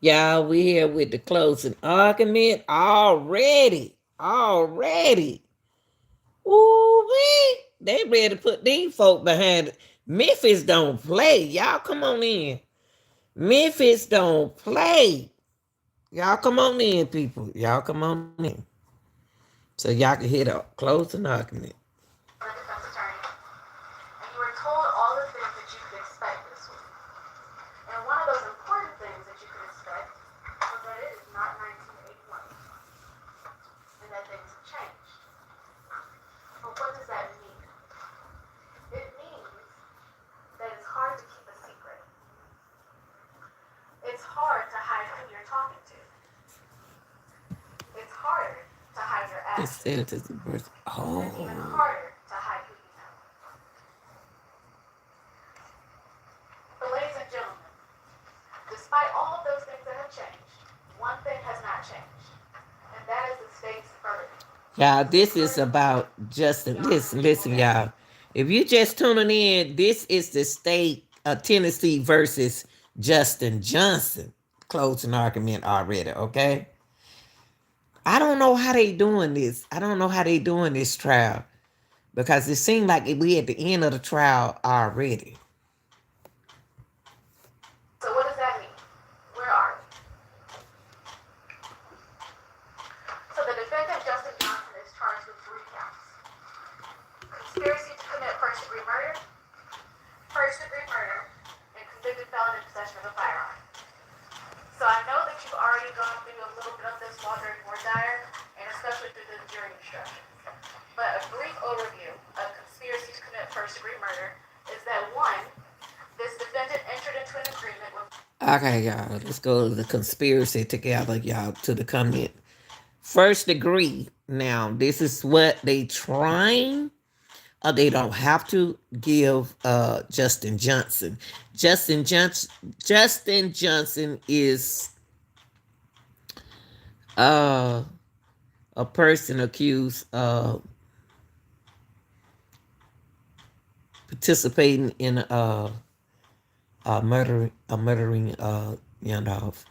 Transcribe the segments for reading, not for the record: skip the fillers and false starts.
Y'all, we here with the closing argument already. Already. Ooh, wee. They ready to put these folk behind it. Memphis don't play. Y'all come on in. Memphis don't play. Y'all come on in, people. Y'all come on in. So y'all can hit a closing argument. Defense attorney, and you were told all the things that you could expect this week. And one of those important things that you could expect was that it is not 1981 and that things have changed. But what does that mean? It means that it's hard to keep a secret. It's hard to hide who you're talking to. It's harder to hide your It actions. said to the birth. And it's even Oh. harder to hide who you know. But ladies and gentlemen, despite all of those things that have changed, one thing has not changed, and that is the state's verdict. Y'all, The state's this is verdict about Justin. beyond a Listen, reasonable listen, doubt. y'all. If you just tuning in, this is the state of Tennessee versus Justin Johnson closing argument already, okay? I don't know how they doing this. I don't know how they doing this trial because it seemed like we at the end of the trial already. So what does that mean? Where are we? So the defendant, Justin Johnson, is charged with 3 counts: conspiracy to commit first-degree murder, first-degree murder, and convicted felon in possession of a firearm. So I know that you've already gone through a little bit of this law during voir dire, and especially through the jury instructions. But a brief overview of conspiracy to commit first-degree murder is that one, this defendant entered into an agreement with. Okay, y'all, let's go to the conspiracy together, y'all, to the comment. First degree. Now, this is what they trying. They don't have to give Justin Johnson. Justin Johnson. Justin Johnson is uh, a person accused of participating in murdering young Dolph,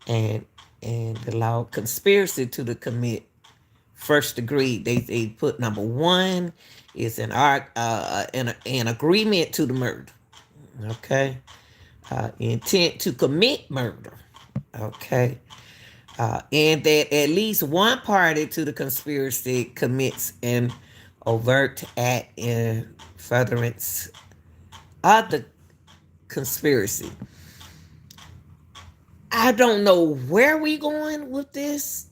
and the law conspiracy to the commit first degree. They put number one is an agreement to the murder. Okay, intent to commit murder. Okay, and that at least one party to the conspiracy commits an overt act in furtherance of the conspiracy. I don't know where we going with this.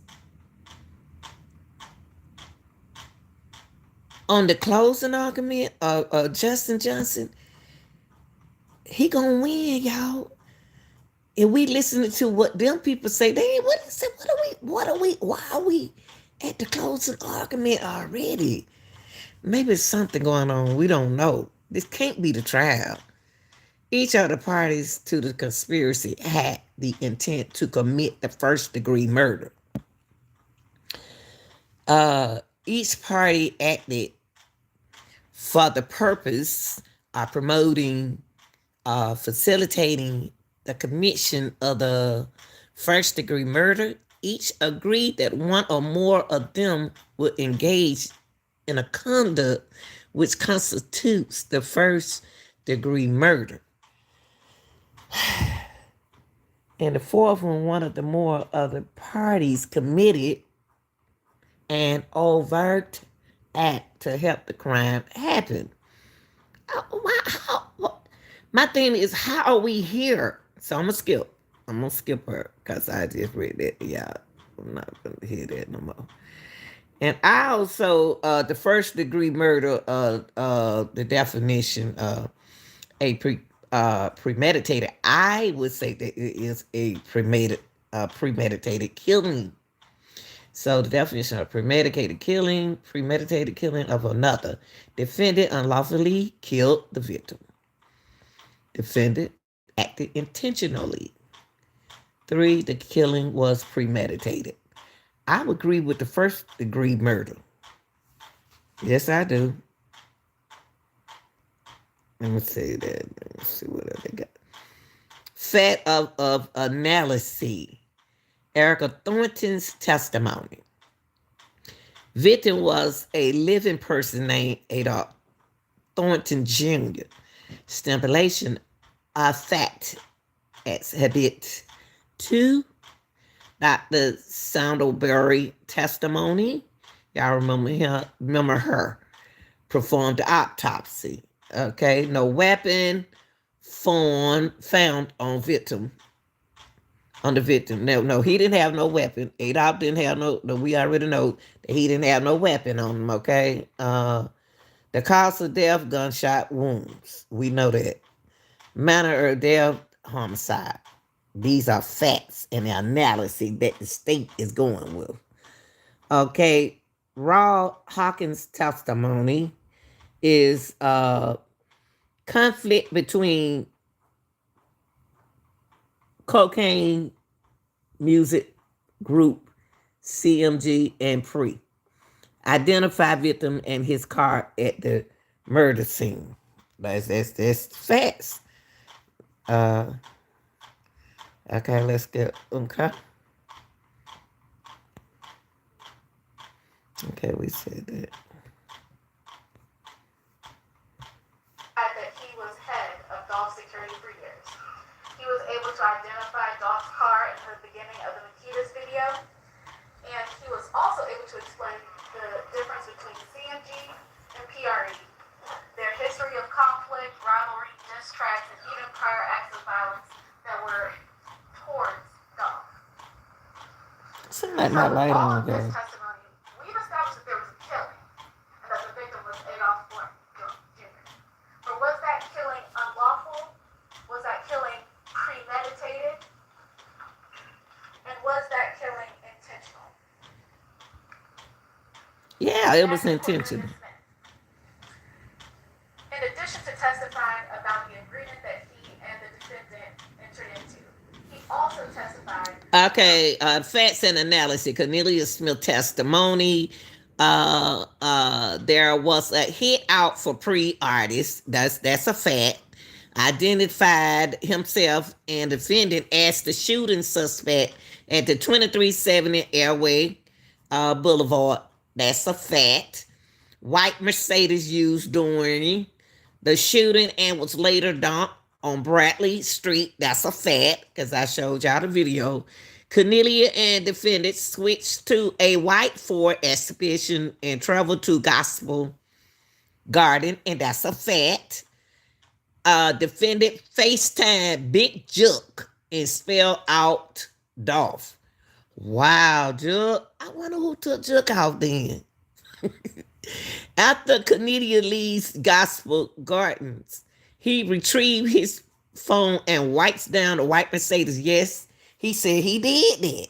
On the closing argument of Justin Johnson, he gonna win, y'all. If we listening to what them people say, they what is it? Why are we at the closing argument already? Maybe there's something going on. We don't know. This can't be the trial. Each of the parties to the conspiracy had the intent to commit the first degree murder. Each party acted for the purpose of promoting, facilitating the commission of the first degree murder. Each agreed that one or more of them would engage in a conduct which constitutes the first degree murder. And the fourth one of the more other parties committed an overt act to help the crime happen. My thing is, how are we here? So I'm gonna skip. I'm gonna skip her because I just read that. Yeah, I'm not gonna hear that no more. And I also, the first degree murder, the definition, premeditated. I would say that it is a premeditated killing. So the definition of premeditated killing of another. Defendant unlawfully killed the victim. Defendant acted intentionally. 3, the killing was premeditated. I would agree with the first degree murder. Yes, I do. Let me say that. Let me see what else they got. Fact of analysis. Erica Thornton's testimony. Victim was a living person named Adolph Thornton Jr. Stipulation of fact exhibit 2. Dr. Sandalberry testimony. Y'all remember her. Performed the autopsy. Okay, no weapon found on the victim. No, he didn't have no weapon. Adolph didn't have no, we already know that he didn't have no weapon on him, okay? The cause of death, gunshot wounds. We know that. Manner of death, homicide. These are facts and the analysis that the state is going with. Okay, Raw Hawkins' testimony is conflict between cocaine music group CMG and Pre. Identify victim and his car at the murder scene. That's facts. Uh, okay, let's get Okay, we said that. That he was head of Dolph security for years. He was able to identify Dolph's car in the beginning of the Makitas video, and he was also able to explain the difference between CMG and PRE, their history of conflict, rivalry, diss tracks, and even prior acts of violence that were towards Dolph. Seems like my light on, This guys. testimony, we've established that there was a killing, and that the victim was Adolph Jr. But was that killing unlawful? Was that killing premeditated? And was that killing intentional? Yeah, it was intentional. In addition to testifying about the agreement that he and the defendant entered into, he also testified. Okay, facts and analysis. Cornelius Smith testimony. There was a hit out for pre-artist. That's a fact. Identified himself and defendant as the shooting suspect at the 2370 Airway Boulevard. That's a fact. White Mercedes used during the shooting and was later dumped on Bradley Street. That's a fact because I showed y'all the video. Cornelia and defendant switched to a white Ford Expedition and traveled to Gospel Garden, and that's a fact. Defendant FaceTime Big Juck and spelled out Dolph. Wow, Juck. I wonder who took Juck out then. After Cornelia leaves Gospel Gardens, he retrieved his phone and wipes down the white Mercedes. Yes, he said he did that.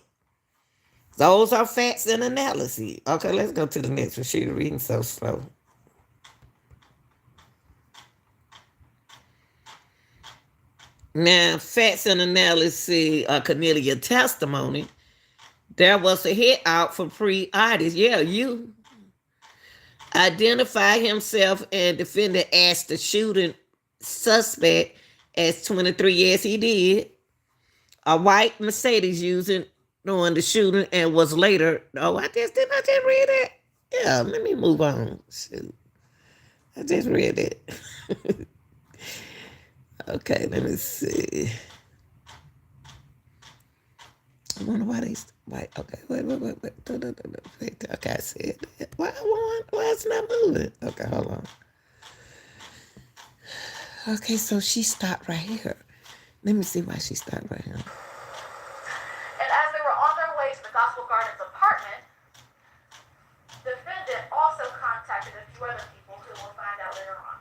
Those are facts and analysis. Okay, let's go to the next one. She's reading so slow. Now, facts and analysis, Cornelia testimony. There was a hit out for pre-artist. Yeah, you identify himself and defendant as the shooting suspect as 23 years he did. A white Mercedes using during the shooting and was later. Oh, I just read that. Yeah, let me move on. Shoot. I just read it. Okay, let me see. I wonder why they wait. Okay, wait. Okay, I said that. Why it's not moving? Okay, hold on. Okay, so she stopped right here. Let me see why she stopped right here. And as they were on their way to the Gospel Gardens apartment, the defendant also contacted a few other people who we'll find out later on.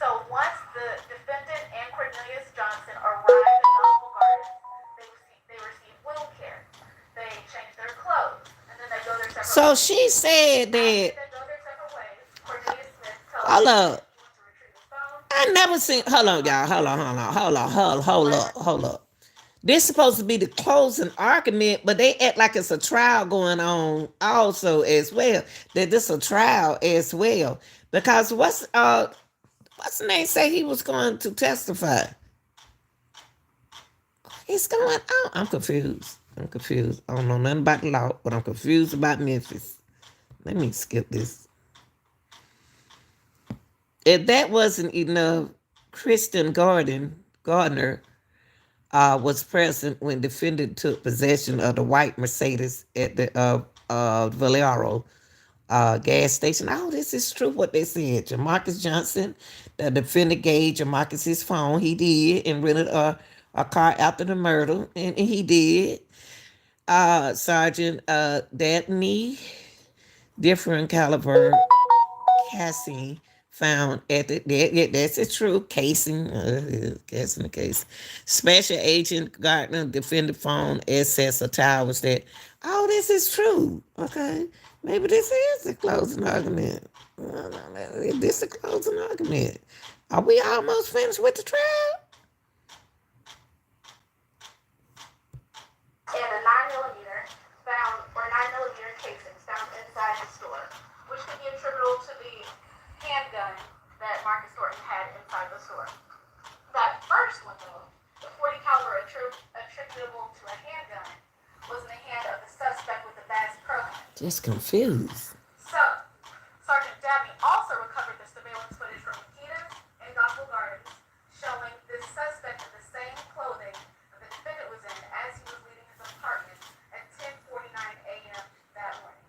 So once the defendant and Cornelius Johnson arrived at Gospel Gardens, they received wound care. They changed their clothes, and then they go their separate ways. So she said that. They go their separate ways. Cornelius Smith tells Hold them up. he wants to retrieve his phone. I never seen. Hold on, y'all. Hold up. This is supposed to be the closing argument, but they act like it's a trial going on also as well. That this a trial as well. Because what's the name say he was going to testify? is going on? I'm confused. I'm confused. I don't know nothing about the law, but I'm confused about Memphis. Let me skip this. If that wasn't enough, Kristen Gardner was present when defendant took possession of the white Mercedes at the Valero gas station. Oh, this is true what they said. Jamarcus Johnson, the defendant, gave Jamarcus his phone. He did, and rented a car after the murder, and he did. Sergeant Dabney, different caliber casing found at that's a true casing, casing the case. Special Agent Gardner defended phone access of towers that, oh, this is true. Okay, maybe this is a closing argument. This is a closing argument. Are we almost finished with the trial? And a 9mm found, or 9mm casings found inside the store, which could be attributable to the handgun that Marcus Thornton had inside the store. That first one, though, the 40 caliber attributable to a handgun, was in the hand of the suspect with the Bass Pro hand. Just confused. So, Sergeant Dabney also recovered the surveillance footage from Nikita's and Gospel Gardens, showing this suspect in the same clothing that the defendant was in as he was leaving his apartment at 10:49 a.m. that morning.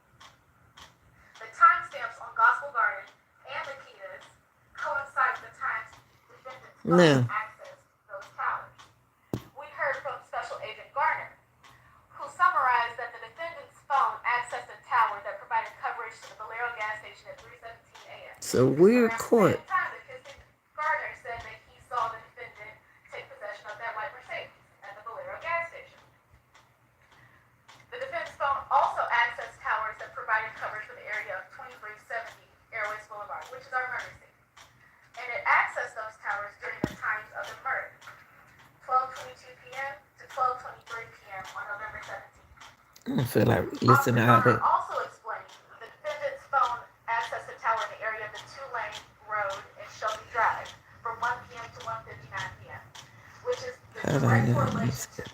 The timestamps on Gospel Garden and Nikita's coincide with the times the defendant's phone accessed those towers. We heard from Special Agent Garner, who summarized that the defendant's phone accessed a tower that provided coverage to the Valero gas station at 3:17 a.m. So we're Around the caught. same time that Garner said that he saw the defendant take possession of that white Mercedes at the Valero gas station. The defendant's phone also accessed towers that provided coverage for the area of 2370 Airways Boulevard, which is our murder scene. And it accessed those towers during the times of the murder, 12:22 p.m. to 12:23 p.m. on November 17th. I don't feel like listening to all that. Also explained the defendant's phone accessed the tower in the area of the two-lane road in Shelby Drive from 1 p.m. to 1:59 p.m., which is the direct correlation to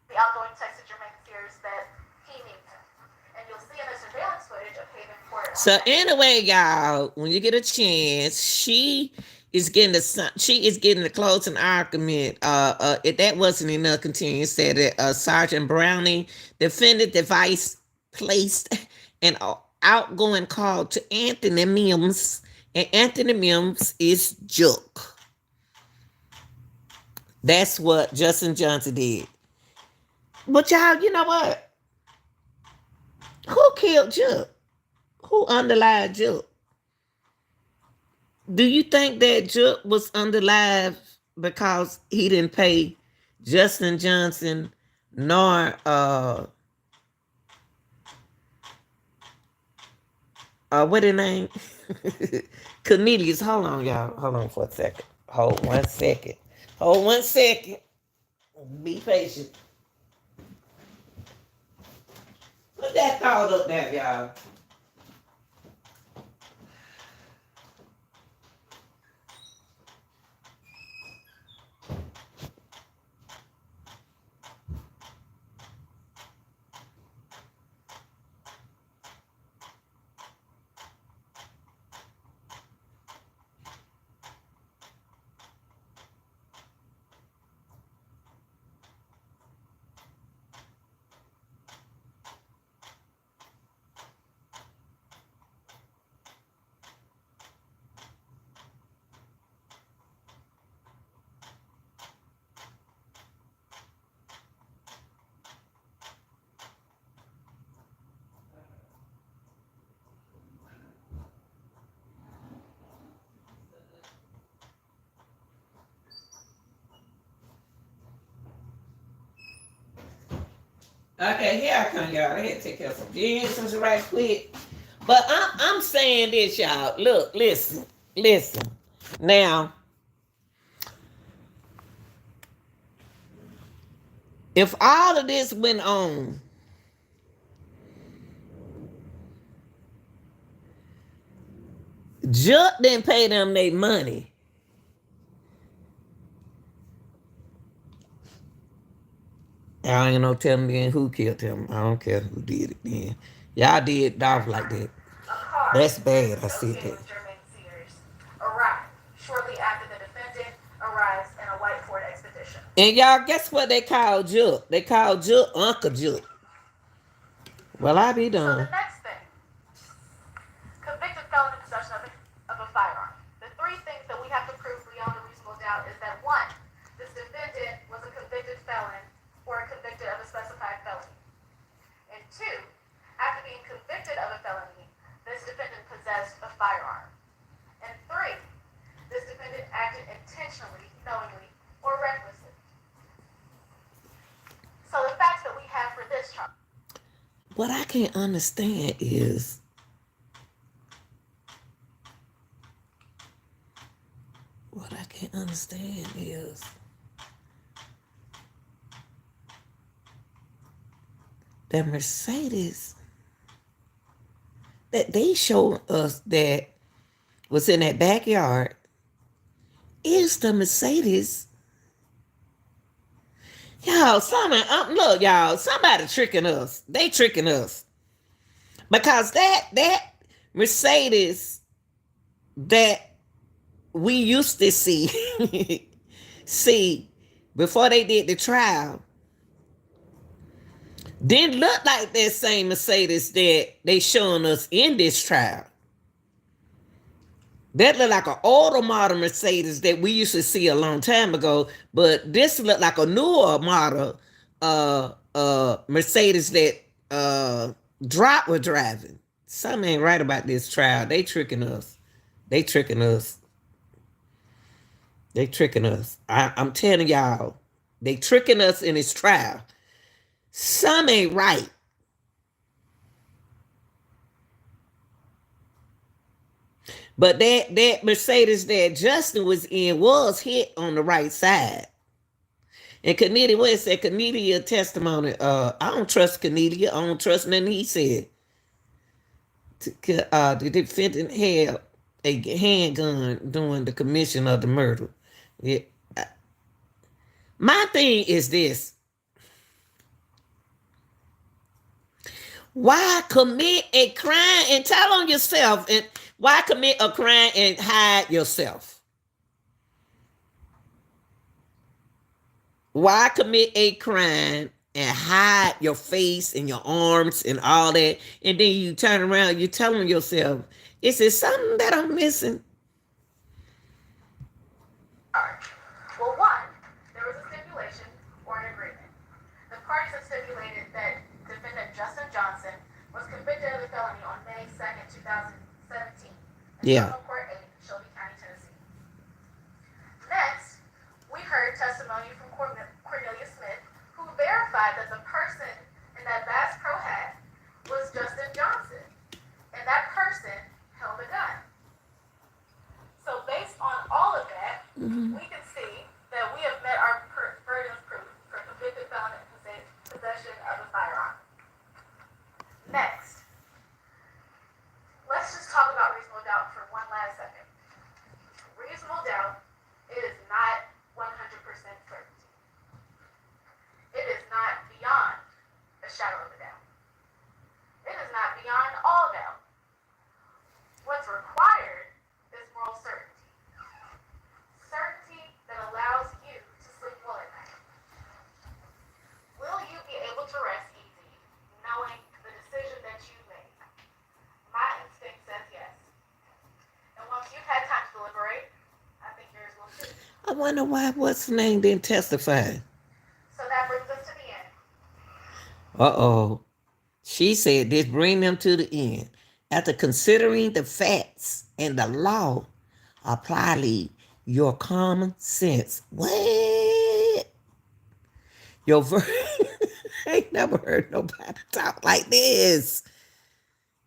the outgoing text to Jermaine Fears that he needs him. And you'll see in the surveillance footage of Haven Court. So anyway, y'all, when you get a chance, she is getting the closing argument. If that wasn't enough, continue said that Sergeant Browning defended device placed an outgoing call to Anthony Mims, and Anthony Mims is Jook. That's what Justin Johnson did. But y'all, you know what? Who killed Jook? Who underlied Jook? Do you think that Jook was underlied because he didn't pay Justin Johnson nor what his name? Cornelius. Hold on, y'all. Hold on for a second. Hold 1 second. Hold 1 second. Be patient. Put that thought up there, y'all. Okay, here I come, y'all. I had to take care of some business right quick. But I'm saying this, y'all. Look, listen. Now, if all of this went on, Judd didn't pay them their money. I ain't no telling me who killed him. I don't care who did it then. Y'all did Dolph like that. A car That's bad. I see associated that. with Jermaine Sears arrived shortly after the defendant arrives in a white Ford Expedition. And y'all, guess what they call Juke? They call Juke Uncle Juke. Well, I be So the done. next thing, convicted felon in possession of a firearm. The three things that we have to prove beyond a reasonable doubt is that one, this defendant was a convicted felon or convicted of a specified felony. And two, after being convicted of a felony, this defendant possessed a firearm. And three, this defendant acted intentionally, knowingly, or recklessly. So the facts that we have for this charge. What I can't understand is what I can't understand is that Mercedes that they showed us that was in that backyard is the Mercedes. Y'all, look, y'all, somebody tricking us. They tricking us. Because that Mercedes that we used to see see before they did the trial didn't look like that same Mercedes that they showing us in this trial. That looked like an older model Mercedes that we used to see a long time ago, but this looked like a newer model Mercedes that Drop was driving. Something ain't right about this trial. They tricking us. They tricking us. They tricking us. I'm telling y'all, they tricking us in this trial. Some ain't right. But that Mercedes that Justin was in was hit on the right side. And Cornelia, what it said, Cornelia testimony, I don't trust Cornelia. I don't trust nothing he said. The defendant had a handgun during the commission of the murder. Yeah. My thing is this. Why commit a crime and tell on yourself? And why commit a crime and hide yourself? Why commit a crime and hide your face and your arms and all that? And then you turn around, you're telling yourself, is there something that I'm missing? Well, one, there was a stipulation or an agreement. The parties have stipulated that defendant Justin Johnson was convicted of a felony on May 2nd, 2017 in Yeah. Criminal Court 8, Shelby County, Tennessee. Next, we heard testimony from Cornelia Smith, who verified that the person in that Bass Pro hat was Justin Johnson, and that person held a gun. So based on all of that, we can see that we have met our burden of proof for convicted felon in possession of a firearm. Next, let's just talk about reasonable doubt for one last second. Reasonable doubt, it is not 100% certainty. It is not beyond a shadow of a doubt. It is not beyond all doubt. What's required is moral certainty. Certainty that allows you to sleep well at night. Will you be able to rest easy knowing the decision that you made? My instinct says yes. And once you've had time to deliberate, I think yours will too. I wonder why what's the name didn't testify. So that brings us to the end. Uh-oh. She said this bring them to the end. After considering the facts and the law, apply your common sense. What? Your I ain't never heard nobody talk like this.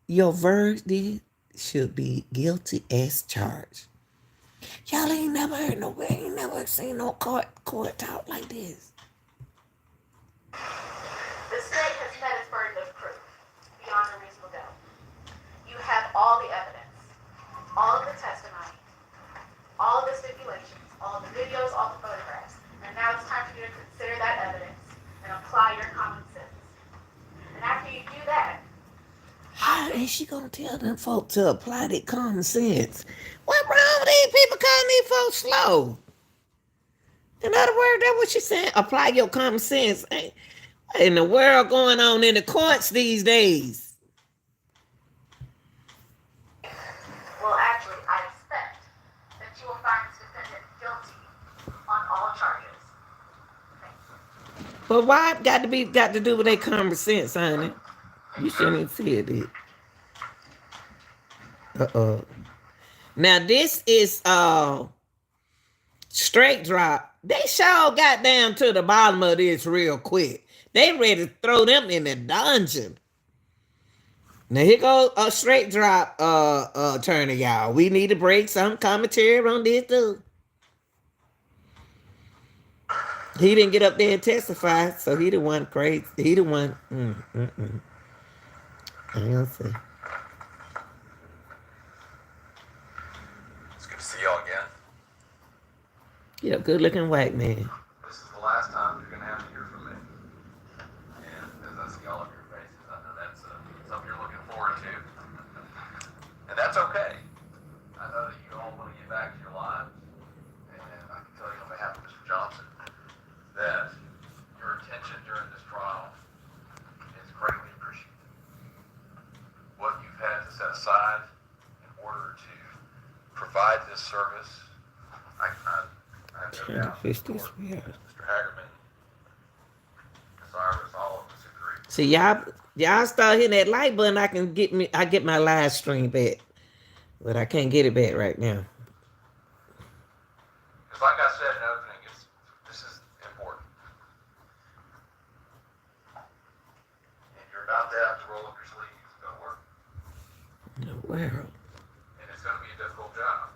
Your verdict should be guilty as charged. Y'all ain't never heard nobody, ain't never seen no court talk like this. The state has met its burden of proof beyond a reasonable doubt. You have all the evidence, all of the testimony, all of the stipulations, all of the videos, all the photographs. And now it's time for you to consider that evidence and apply And she gonna tell them folk to apply their common sense. What wrong with these people calling these folks slow? In other words, that's what she's saying. Apply your common sense. Ain't what in the world going on in the courts these days? Well, actually, I expect that you will find this defendant guilty on all charges. Thank you. But why it got to do with their common sense, honey? You shouldn't have said it. Now this is straight drop. They sure got down to the bottom of this real quick. They ready to throw them in the dungeon. Now here goes a straight drop attorney, y'all. We need to break some commentary on this too. He didn't get up there and testify, so he the one crazy. He the one. I ain't gonna say. It's good to see y'all again. Yeah, good looking white man. This is the last time you're going to have to hear from me. And as I see all of your faces, I know that's something you're looking forward to. And that's okay. I know that you all want to get back to your lives. And I can tell you on behalf of Mr. Johnson that your attention during this trial is greatly appreciated. What you've had to set aside in order to provide this service, I no doubt, Mr. Hagerman, Cyrus, all of us agree. See y'all start hitting that like button. I get my live stream back, but I can't get it back right now. Because like I said in opening, this is important. And you're about to have to roll up your sleeves and go work. No world. And it's going to be a difficult job.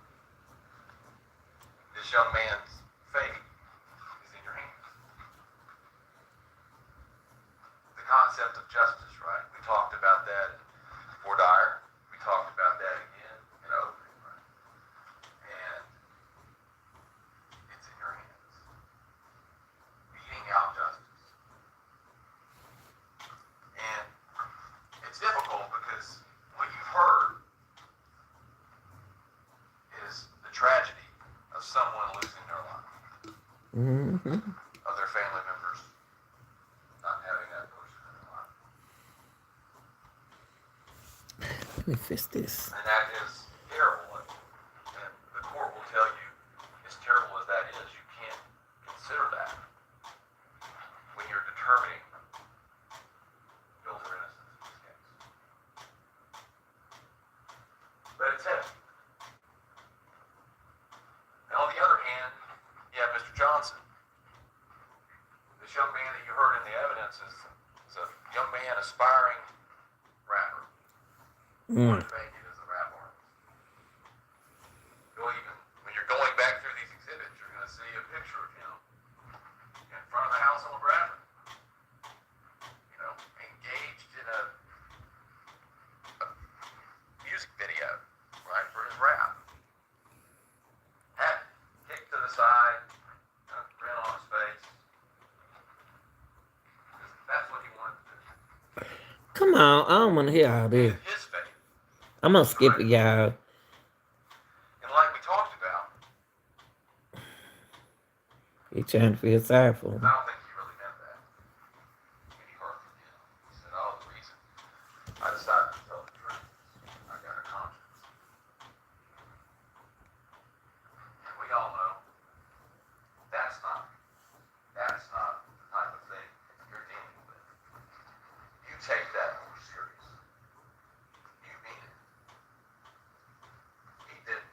This young man's fate is in your hands. The concept of justice, right? We talked about that for Rder. We talked about that again in opening, right? And it's in your hands. Beating out justice. And it's difficult because what you've heard is the tragedy of someone losing their life. Mm-hmm. Of their family members not having that person in their life. Let me fix this. And that is terrible. And the court will tell you, as terrible as that is, you can't consider that when you're determining guilt or innocence in this case. But it's heavy. And on the other hand, you have Mr. Johnson. This young man that you heard in the evidence is a young man, aspiring rapper. Motivated as a rap artist. When you're going back through these exhibits, you're going to see a picture of him in front of the house on Bradford. You know, engaged in a music video, right, for his rap. Hat kicked to the side, kind of grin on his face. That's what he wanted to do. Come on, I don't want to hear all this. His fate. I'm gonna skip it, y'all. And like we talked about, He trying to feel sorry for him. I don't think he really meant that. When he heard from him, he said, "Oh, the reason I decided to tell the truth, I got a conscience." And we all know that's not the type of thing you're dealing with. You take that more serious. You mean it. He didn't.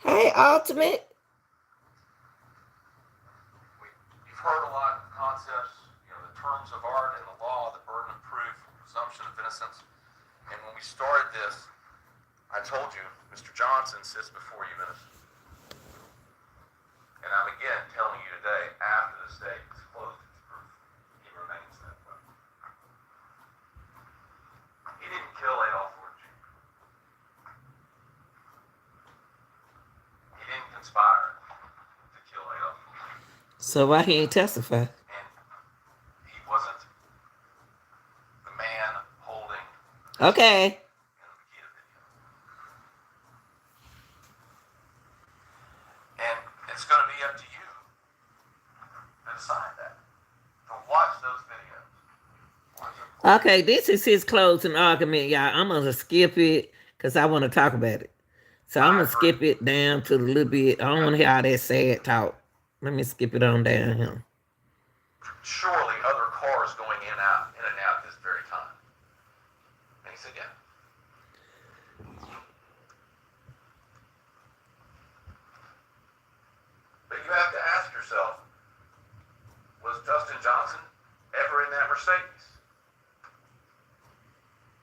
Hey, Ultimate. You've heard a lot of concepts, the terms of art and the law, the burden of proof, presumption of innocence. And when we started this, I told you, Mr. Johnson sits before you innocent. And I'm again telling you today, after the state is closed its proof, he remains that way. He didn't kill Adolph Jr. He didn't conspire to kill Adolph. So why he ain't testify? And he wasn't the man holding Okay. And it's going to be up to you to decide that. To watch those videos. Okay, this is his closing argument, y'all. I'm gonna skip it because I want to talk about it. So I'm I gonna agree. skip it down to a little bit. I don't want to hear all that sad talk. Let me skip it on down here. Surely other cars going in and out at this very time. And he said, yeah. But you have to ask yourself, was Justin Johnson ever in that Mercedes?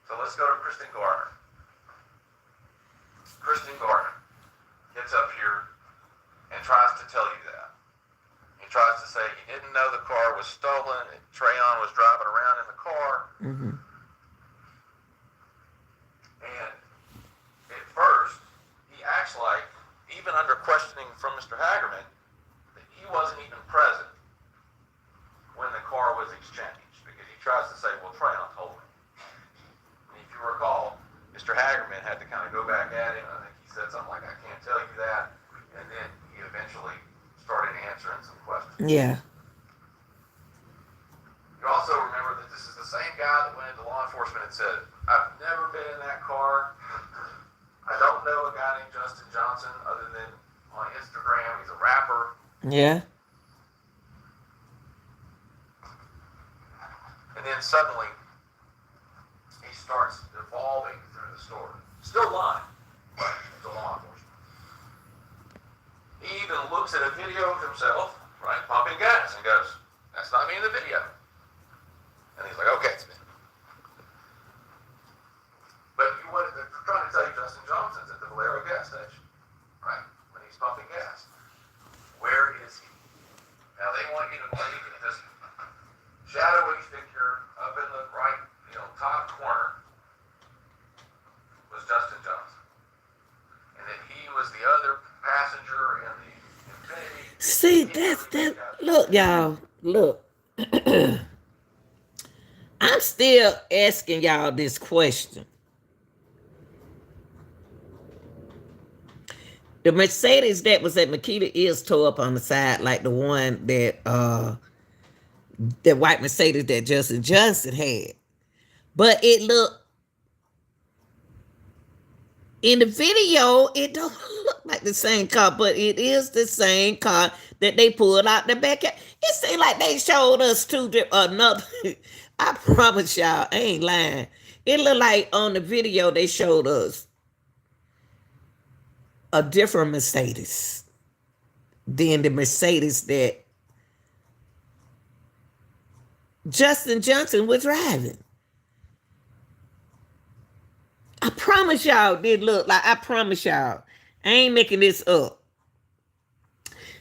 So let's go to Kristen Gardner. Kristen Gardner gets up here and tries to tell you that. He tries to say he didn't know the car was stolen and Trayon was driving around in the car. Mm-hmm. And at first, he acts like, even under questioning from Mr. Hagerman, that he wasn't even present when the car was exchanged, because he tries to say, well, Trayon told me. And if you recall, Mr. Hagerman had to kind of go back at him. I think he said something like, I can't tell you that. And then he eventually started answering some questions. Yeah. You also remember that this is the same guy that went into law enforcement and said, I've never been in that car. I don't know a guy named Justin Johnson other than on Instagram. He's a rapper. Yeah. And then suddenly, he starts evolving through the story. Still lying, but to law enforcement. He even looks at a video of himself, right, pumping gas, and goes, that's not me in the video. And he's like, okay, it's me. But they're trying to tell you Justin Johnson's at the Valero gas station, right, when he's pumping gas. Where is he? Now, they want you to believe that this shadowy figure up in the right, top corner was Justin Johnson. And that he was the other passenger in the Infiniti. See, that's that. Look, y'all. Look. I'm still asking y'all this question. The Mercedes that was at Makita is tore up on the side, like the one that the white Mercedes that Justin Johnson had. But it looked in the video, it don't look like the same car, but it is the same car that they pulled out the back. It seemed like they showed us another. I promise y'all, I ain't lying. It looked like on the video they showed us a different Mercedes than the Mercedes that Justin Johnson was driving. I promise y'all, it look like, I promise y'all, I ain't making this up.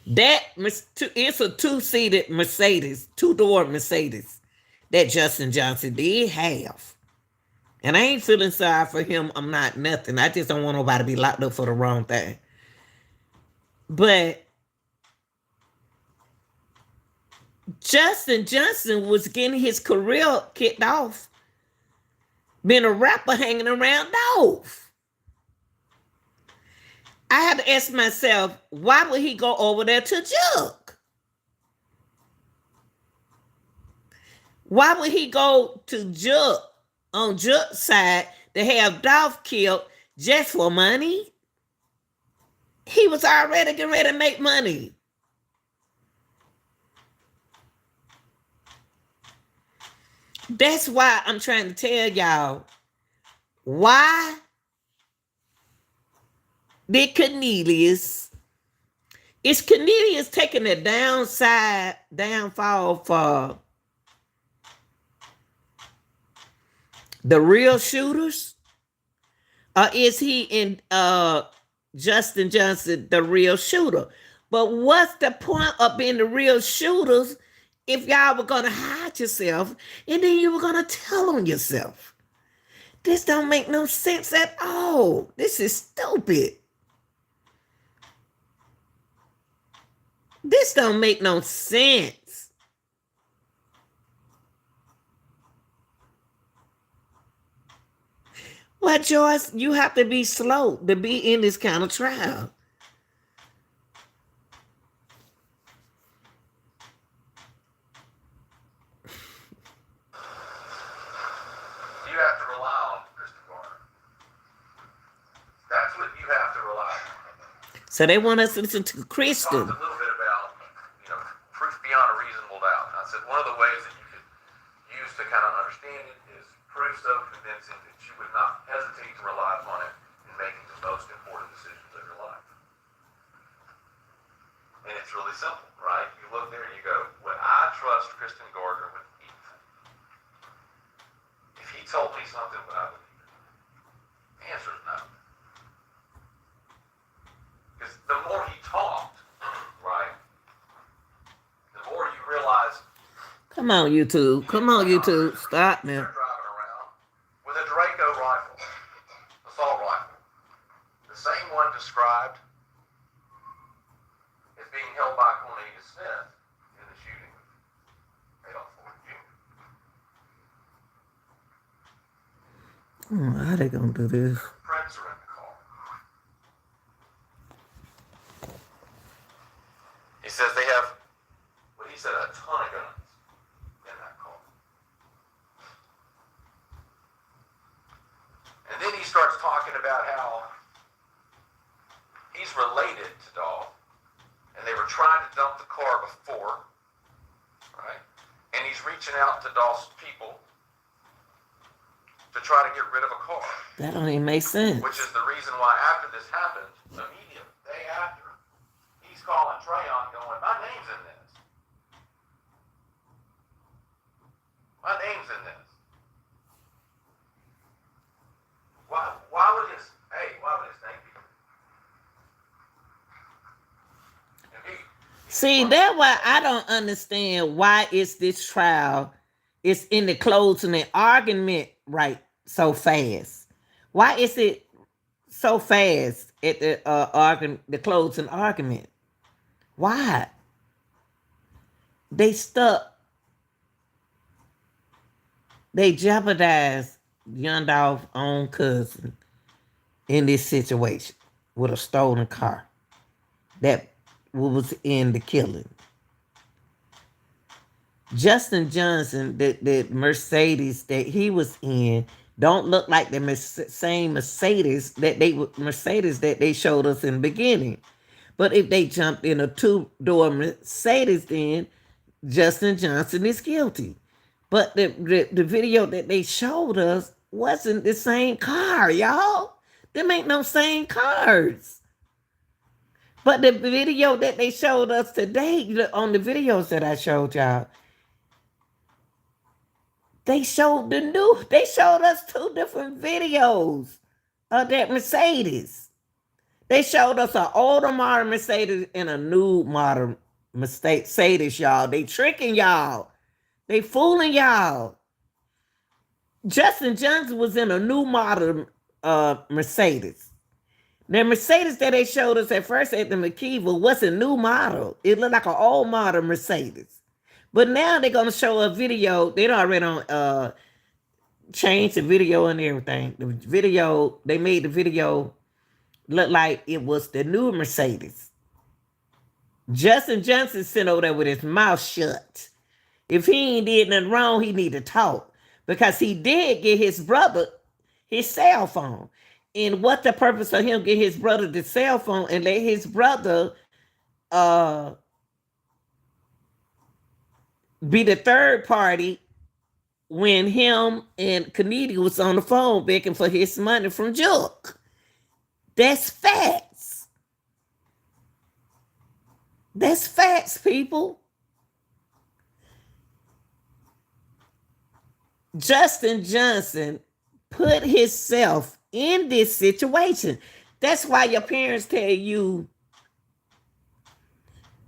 That it's a two-seated Mercedes, two-door Mercedes that Justin Johnson did have. And I ain't feeling sorry for him. I'm not nothing. I just don't want nobody to be locked up for the wrong thing. But Justin Johnson was getting his career kicked off being a rapper hanging around Dolph. I had to ask myself, why would he go over there to Juke? Why would he go to Juke, on Juke's side, to have Dolph killed just for money? He was already getting ready to make money. That's why I'm trying to tell y'all, why did Cornelius, is Cornelius taking the downfall for the real shooters? Or is he in Justin Johnson the real shooter? But what's the point of being the real shooters if y'all were going to hide yourself and then you were going to tell on yourself? This don't make no sense at all. This is stupid. This don't make no sense. Well, Joyce, you have to be slow to be in this kind of trial. You have to rely on Kristen Garner. That's what you have to rely on. So they want us to listen to We talked Kristen. a little bit about, proof beyond a reasonable doubt. And I said one of the ways that you could use to kind of understand it is proof so convincing that you would not hesitate to rely upon it in making the most important decisions of your life. And it's really simple, right? You look there and you go, would I trust Kristen Gardner with anything? If he told me something, would I believe it? The answer is no. Because the more he talked, right, the more you realize. Come on, YouTube. Come on, YouTube. Stop now. Driving around with a Draco rifle, assault rifle, the same one described as being held by Cornelius Smith in the shooting of Adolph Floyd Jr. How they gonna do this? Prints are in the car. He says they have, what he said, a ton of guns in that car. And then he starts talking about how he's related to Dolph, and they were trying to dump the car before, right? And he's reaching out to Dolph's people to try to get rid of a car. That don't even make sense. Which is the reason why after this happened, immediately, day after, he's calling Trayon going, my name's in this. My name's in this. Why would his name be? See, that's why I don't understand why is this trial is in the closing and argument right so fast. Why is it so fast at the closing argument? Why? They stuck. They jeopardized young Dolph's own cousin in this situation with a stolen car that was in the killing. Justin Johnson, the Mercedes that he was in, don't look like the same Mercedes that they showed us in the beginning. But if they jumped in a two-door Mercedes, then Justin Johnson is guilty. But the video that they showed us wasn't the same car, y'all. Them ain't no same cars. But the video that they showed us today, on the videos that I showed y'all, they showed us two different videos of that Mercedes. They showed us an older modern Mercedes and a new modern Mercedes, y'all. They tricking y'all. They fooling y'all. Justin Johnson was in a new modern Mercedes. The Mercedes that they showed us at first at the McKeever was a new model. It looked like an old model Mercedes. But now they're going to show a video. They already changed the video and everything. The video, they made the video look like it was the new Mercedes. Justin Johnson sitting over there with his mouth shut. If he ain't did nothing wrong, he need to talk. Because he did get his brother his cell phone. And what the purpose of him get his brother the cell phone and let his brother be the third party when him and Kennedy was on the phone begging for his money from Juke. That's facts. That's facts, people. Justin Johnson put himself in this situation. That's why your parents tell you,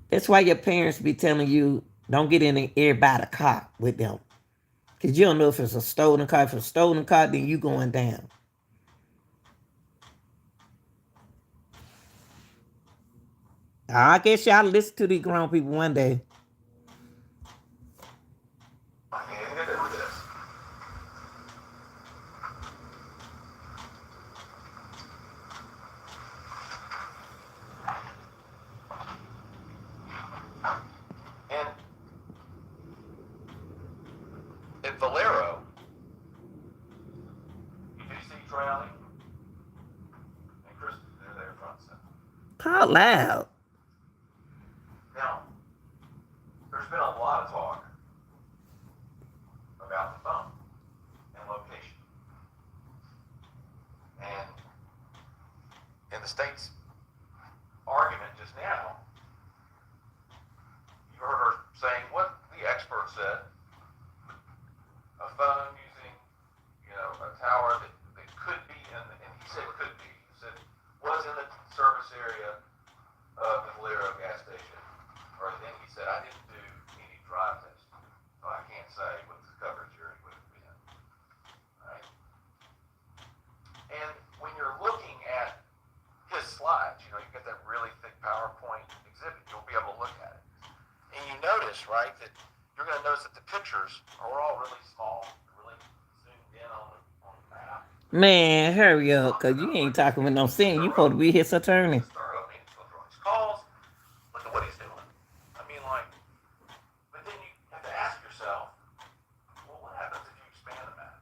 that's why your parents be telling you, don't get in everybody's car with them. Because you don't know if it's a stolen car. If it's a stolen car, then you going down. I guess y'all listen to these grown people one day. at Valero, you do see Drowning and Chris, they're there front and center. Talk loud. Now, there's been a lot of talk about the phone and location. And in the state's argument just now, you heard her saying what the expert said. A phone using, a tower that could be and he said could be, he said was in the service area of the Valero gas station. Or then he said, I didn't do any drive tests, so I can't say what the coverage area would have been. Right? And when you're looking at his slides, you've got that really thick PowerPoint exhibit, you'll be able to look at it. And you notice, right, that you're going to notice that the pictures are all really small, really zoomed in on the map. Man, hurry up, because you ain't talking with no sense. You supposed to be his attorney. Start opening, he's going through all these calls. Look at what he's doing. I mean, but then you have to ask yourself, well, what happens if you expand the map?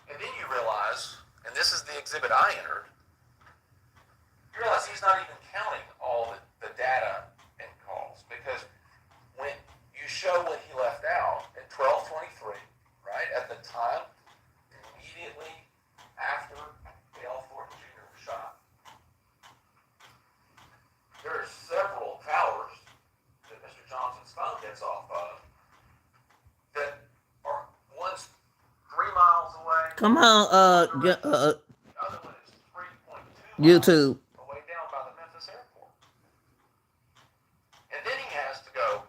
And then you realize, and this is the exhibit I entered, you realize he's not even counting all the data and calls, because when you show what he left out at 12:23, right, at the time immediately after Dale Thornton Jr. was shot, there are several towers that Mr. Johnson's phone gets off of that are one's 3 miles away. Come on, The other one is 3.2 miles YouTube. away down by the Memphis airport. And then he has to go,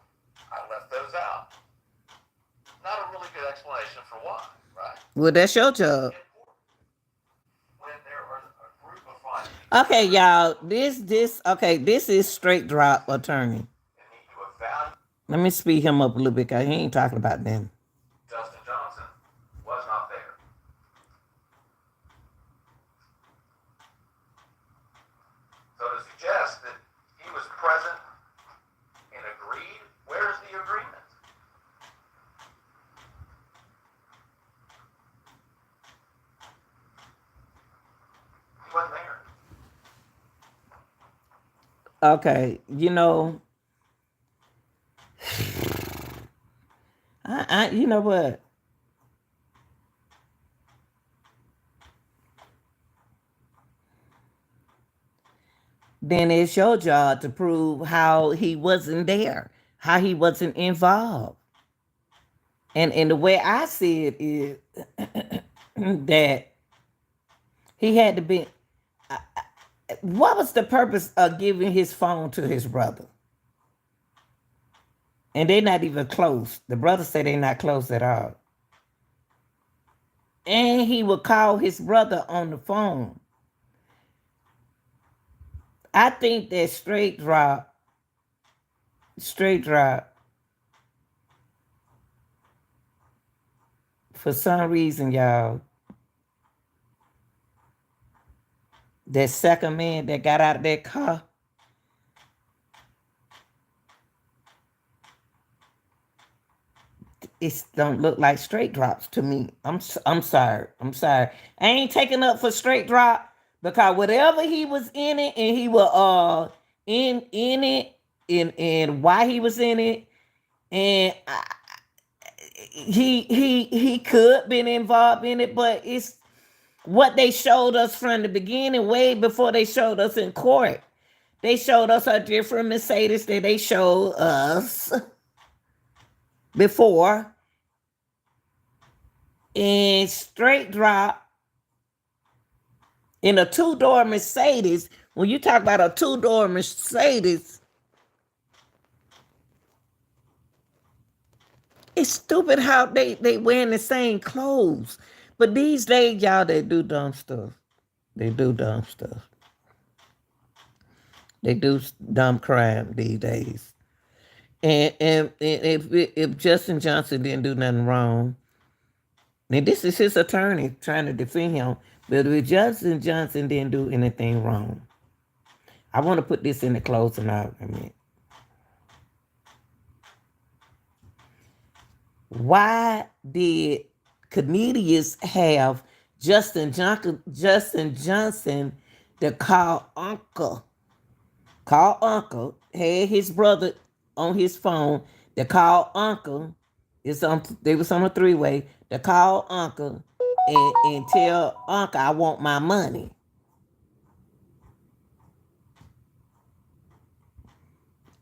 I left those out. Not a really good explanation for why, right? Well, that's your job. When there are a group of findings Okay, y'all. This is straight drop attorney. and need to evaluate Let me speed him up a little bit, because he ain't talking about them. Justin Johnson was not there. So to suggest that he was present and agreed, where's the agreement? He wasn't there. Okay, you know what? Then it's your job to prove how he wasn't there, how he wasn't involved. And the way I see it is that he had to be. What was the purpose of giving his phone to his brother? And they're not even close. The brother said they're not close at all. And he would call his brother on the phone. I think that straight drop, for some reason, y'all, that second man that got out of that car, it don't look like straight drops to me. I'm sorry. I ain't taking up for straight drop, because whatever he was in it, and he was in it, and why he was in it, and he could been involved in it, but it's what they showed us from the beginning, way before they showed us in court. They showed us a different Mercedes that they showed us before. And straight drop in a two-door Mercedes. When you talk about a two-door Mercedes, it's stupid how they wearing the same clothes. But these days, y'all, they do dumb stuff. They do dumb stuff. They do dumb crime these days. And if Justin Johnson didn't do nothing wrong, and this is his attorney trying to defend him, but if Justin Johnson didn't do anything wrong, I want to put this in the closing argument. Why did Cornelius have Justin Johnson to call uncle, had his brother on his phone to call uncle. They was on a three-way to call uncle and tell uncle I want my money.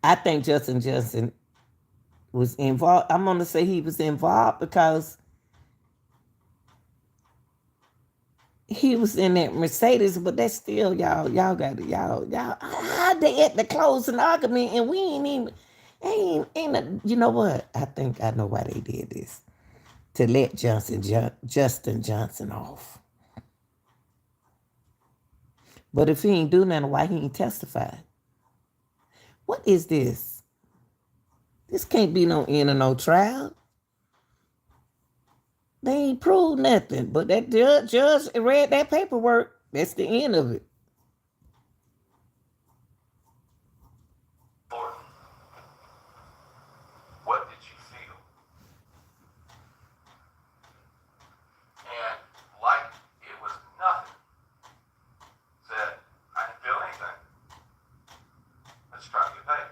I think Justin Johnson was involved. I'm gonna say he was involved because he was in that Mercedes, but that's still y'all got it, y'all. How they at the closing argument and we ain't even ain't you know what? I think I know why they did this to let Justin Johnson off. But if he ain't do nothing, why he ain't testify? What is this? This can't be no end of no trial. They ain't proved nothing. But that judge read that paperwork. That's the end of it. Lord, what did you feel? And like it was nothing, said, I didn't feel anything. Let's try to get paid.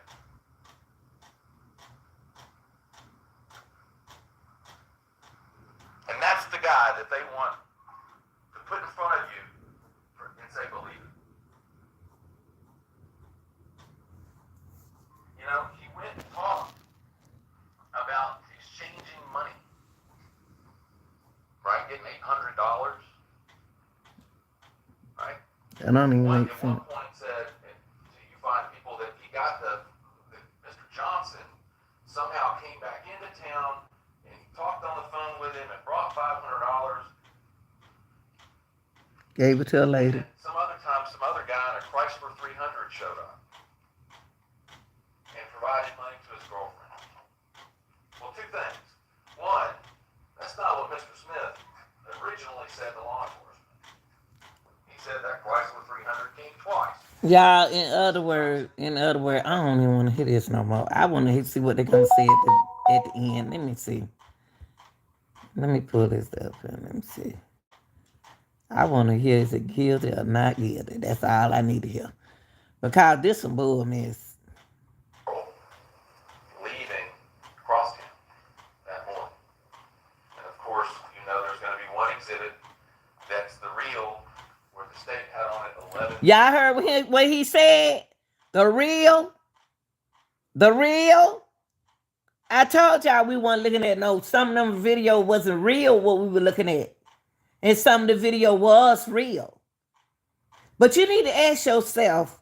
And that's the guy that they want to put in front of you and say, believe it. You know, he went and talked about exchanging money, right? Getting $800, right? I don't even make At sense. one point said, do you find people that he got that Mr. Johnson somehow came back into town and he talked on the phone with him and brought $500. Gave it to a lady. And some other time, some other guy in a Chrysler 300 showed up and provided money to his girlfriend. Well, two things. One, that's not what Mr. Smith originally said to law enforcement. He said that Chrysler 300 came twice. Y'all, in other words, I don't even want to hear this no more. I want to see what they're gonna say at the end. Let me see. Let me pull this up and let me see. I want to hear is it guilty or not guilty. That's all I need to hear. Because this some bull mess. Leaving Crosstown that morning. And of course, you know there's going to be one exhibit that's the real, where the state had on it 11. Y'all heard what he said? The real? The real? I told y'all we weren't looking at no, some of them video wasn't real what we were looking at. And some of the video was real. But you need to ask yourself,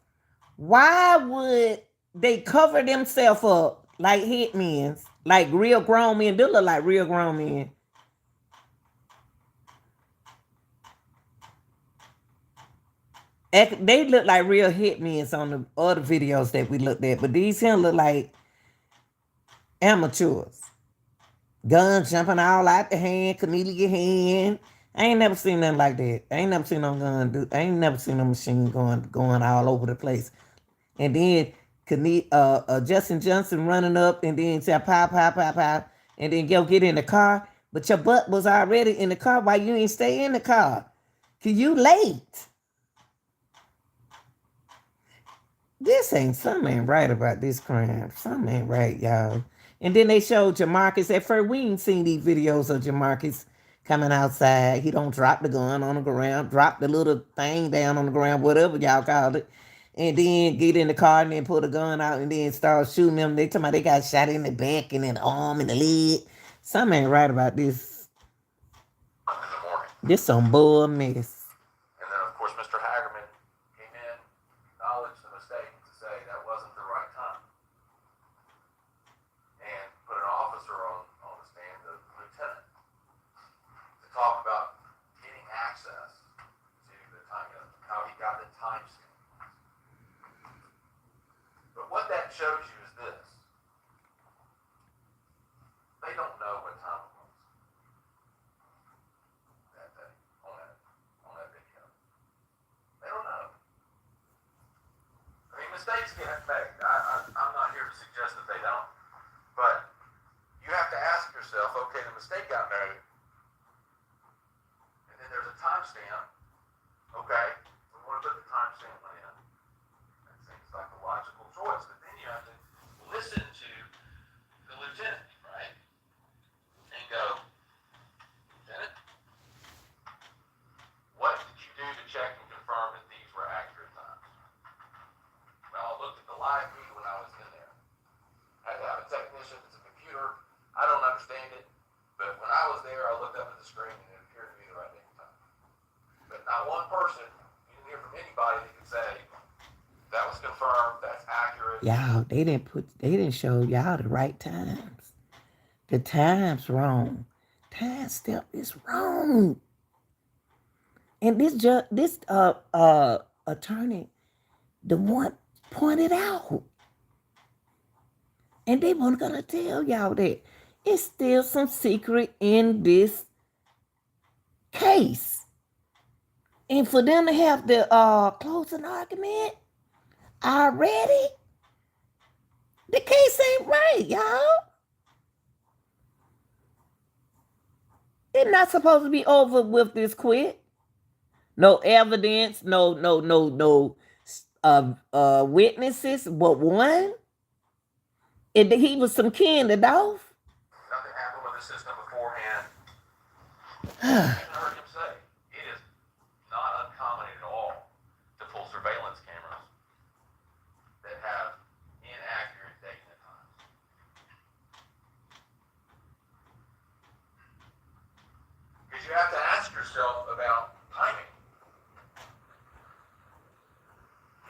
why would they cover themselves up like hitmen, like real grown men? They look like real grown men. They look like real hitmen on the other videos that we looked at. But these here look like amateurs. Guns jumping all out the hand, chameleon hand. I ain't never seen nothing like that. I ain't never seen no gun. I ain't never seen no machine going all over the place. And then Justin Johnson running up and then say pow, pow, pow, pow, and then go get in the car. But your butt was already in the car. Why you ain't stay in the car? Cause you late. Something ain't right about this crime. Something ain't right, y'all. And then they showed Jamarcus. At first, we ain't seen these videos of Jamarcus coming outside. He don't drop the gun on the ground, drop the little thing down on the ground, whatever y'all call it. And then get in the car and then pull the gun out and then start shooting them. They talking about they got shot in the back and in the arm and the leg. Something ain't right about this. In the morning. This some bull mess. And then, of course, Mr. Hagerman came in, acknowledged the mistake to say that wasn't the right time. And put an officer on the stand, the lieutenant, to talk about getting access to the time, how he got the time stamp. But what that shows you is this. They don't know what time it was that day on that video. They don't know. I mean, mistakes get made. I'm not here to suggest that they don't. But you have to ask yourself, okay, the mistake got made, and then there's a timestamp. Okay, we want to put the timestamp in. That seems like a logical choice, but then you have to listen to the lieutenant, right? And go, Lieutenant, what did you do to check and confirm that these were accurate times? Well, I looked at the live feed when I was in there. I had to have a technician, it's a computer. I don't understand it, but when I was there, I looked up at the screen and it appeared to be the right date and time. But not one person, you didn't hear from anybody that could say, that was confirmed, that's accurate. Y'all, they didn't show y'all the right times. The time's wrong. Time step is wrong. And this attorney, the one pointed out. And they weren't gonna tell y'all that. It's still some secret in this case. And for them to have the closing argument already, the case ain't right, y'all. It's not supposed to be over with this quick. No evidence, no witnesses, but one. And he was some kin to Dolph. Nothing happened with the system beforehand. I heard him say, it is not uncommon at all to pull surveillance cameras that have inaccurate date and times. Because you have to ask yourself about timing.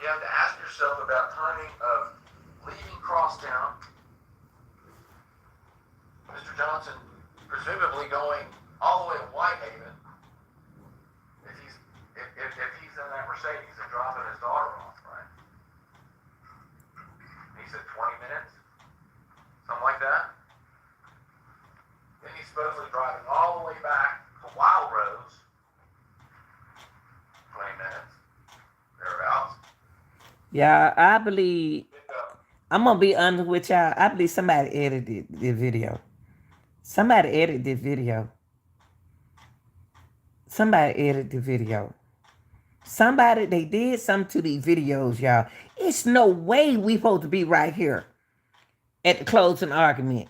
You have to ask yourself about timing of leaving Crosstown, Mr. Johnson presumably going all the way to Whitehaven, if he's in that Mercedes and dropping his daughter off, right? He said 20 minutes, something like that. Then he's supposedly driving all the way back to Wild Rose, 20 minutes, thereabouts. Yeah, I believe, I'm going to be honest with y'all, I believe somebody edited the video. Somebody edited the video. Somebody, they did something to these videos, y'all. It's no way we supposed to be right here at the closing argument.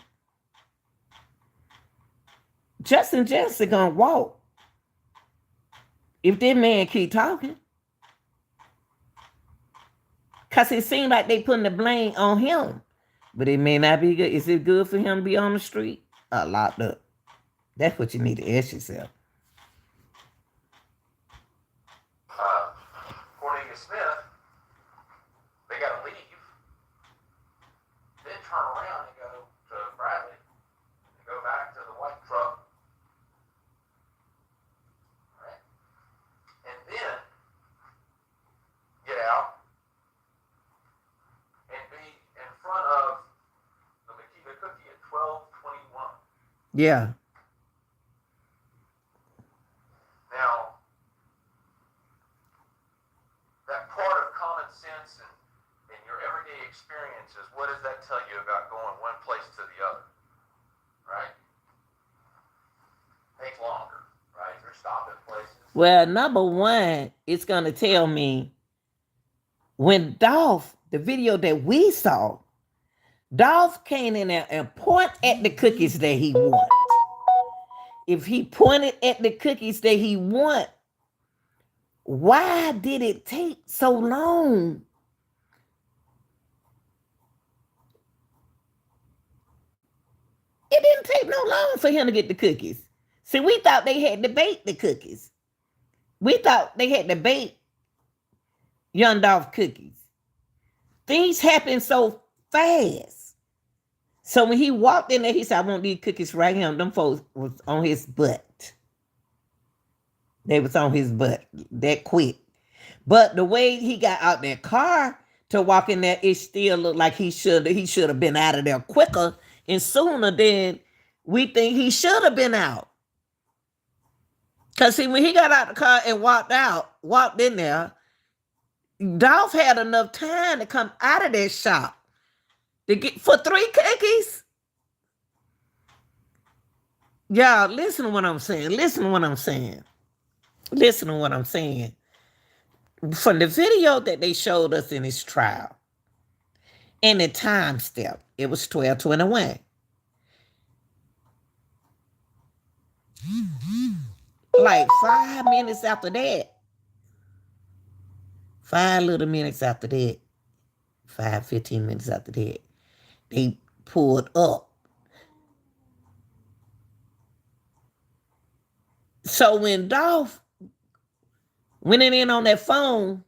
Justin Jensen gonna walk if this man keep talking. Because it seems like they putting the blame on him. But it may not be good. Is it good for him to be on the street or locked up? That's what you need to ask yourself. Cornelia Smith, they got to leave, then turn around and go to Bradley and go back to the white truck. Right? And then get out and be in front of the Makita cookie at 12:21. Yeah. Now, that part of common sense and your everyday experiences, what does that tell you about going one place to the other? Right? Takes longer, right? You're stopping places. Well, number one, it's going to tell me when Dolph, the video that we saw, Dolph came in there and pointed at the cookies that he want. If he pointed at the cookies that he want, why did it take so long? It didn't take no long for him to get the cookies. See, we thought they had to bake the cookies. We thought they had to bake Young Dolph cookies. Things happen so fast. So when he walked in there, he said, I want these cookies right here. Them folks was on his butt. They was on his butt that quick. But the way he got out that car to walk in there, it still looked like he should have been out of there quicker and sooner than we think he should have been out. Because see, when he got out the car and walked in there, Dolph had enough time to come out of that shop to get for 3 cookies. Y'all, listen to what I'm saying. Listen to what I'm saying. Listen to what I'm saying. From the video that they showed us in his trial, and the time step, it was 12:21. Like 5 minutes after that, 5 little minutes after that, 15 minutes after that, they pulled up. So when Dolph went in on that phone,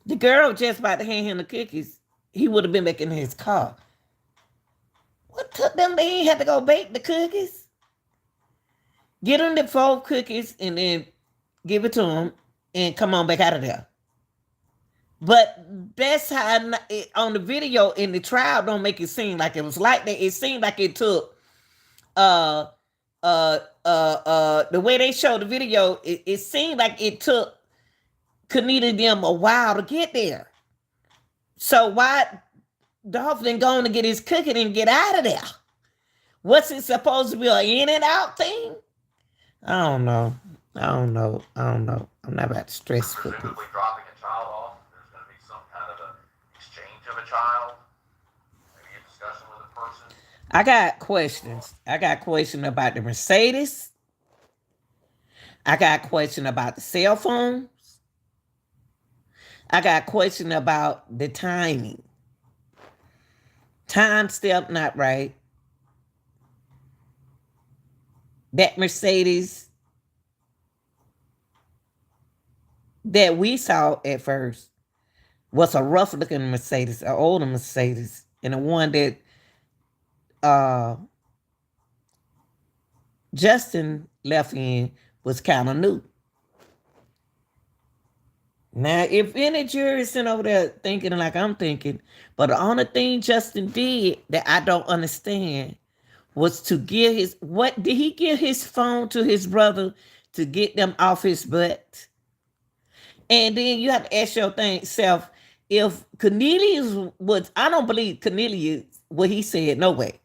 the girl just about to hand him the cookies. He would have been back in his car. What took them? They ain't had to go bake the cookies. Get them the 4 cookies and then give it to him and come on back out of there. But that's how on the video in the trial don't make it seem like it was like that. It seemed like it took the way they showed the video, it seemed like it took Kenita them a while to get there. So why Dolph didn't go on to get his cooking and get out of there? What's it supposed to be, an in and out thing? I don't know. I'm not about to stress for this. Presumably dropping a child off, there's going to be some kind of an exchange of a child, maybe a discussion with a person. I got questions. I got questions about the Mercedes. I got questions about the cell phones. I got questions about the timing. Time step not right. That Mercedes that we saw at first was a rough looking Mercedes, an older Mercedes, and the one that Justin left in was kind of new. Now, if any jury is sitting over there thinking like I'm thinking, but the only thing Justin did that I don't understand was to give what did he give his phone to his brother to get them off his butt? And then you have to ask yourself, if Cornelius was, I don't believe Cornelius what he said, no way.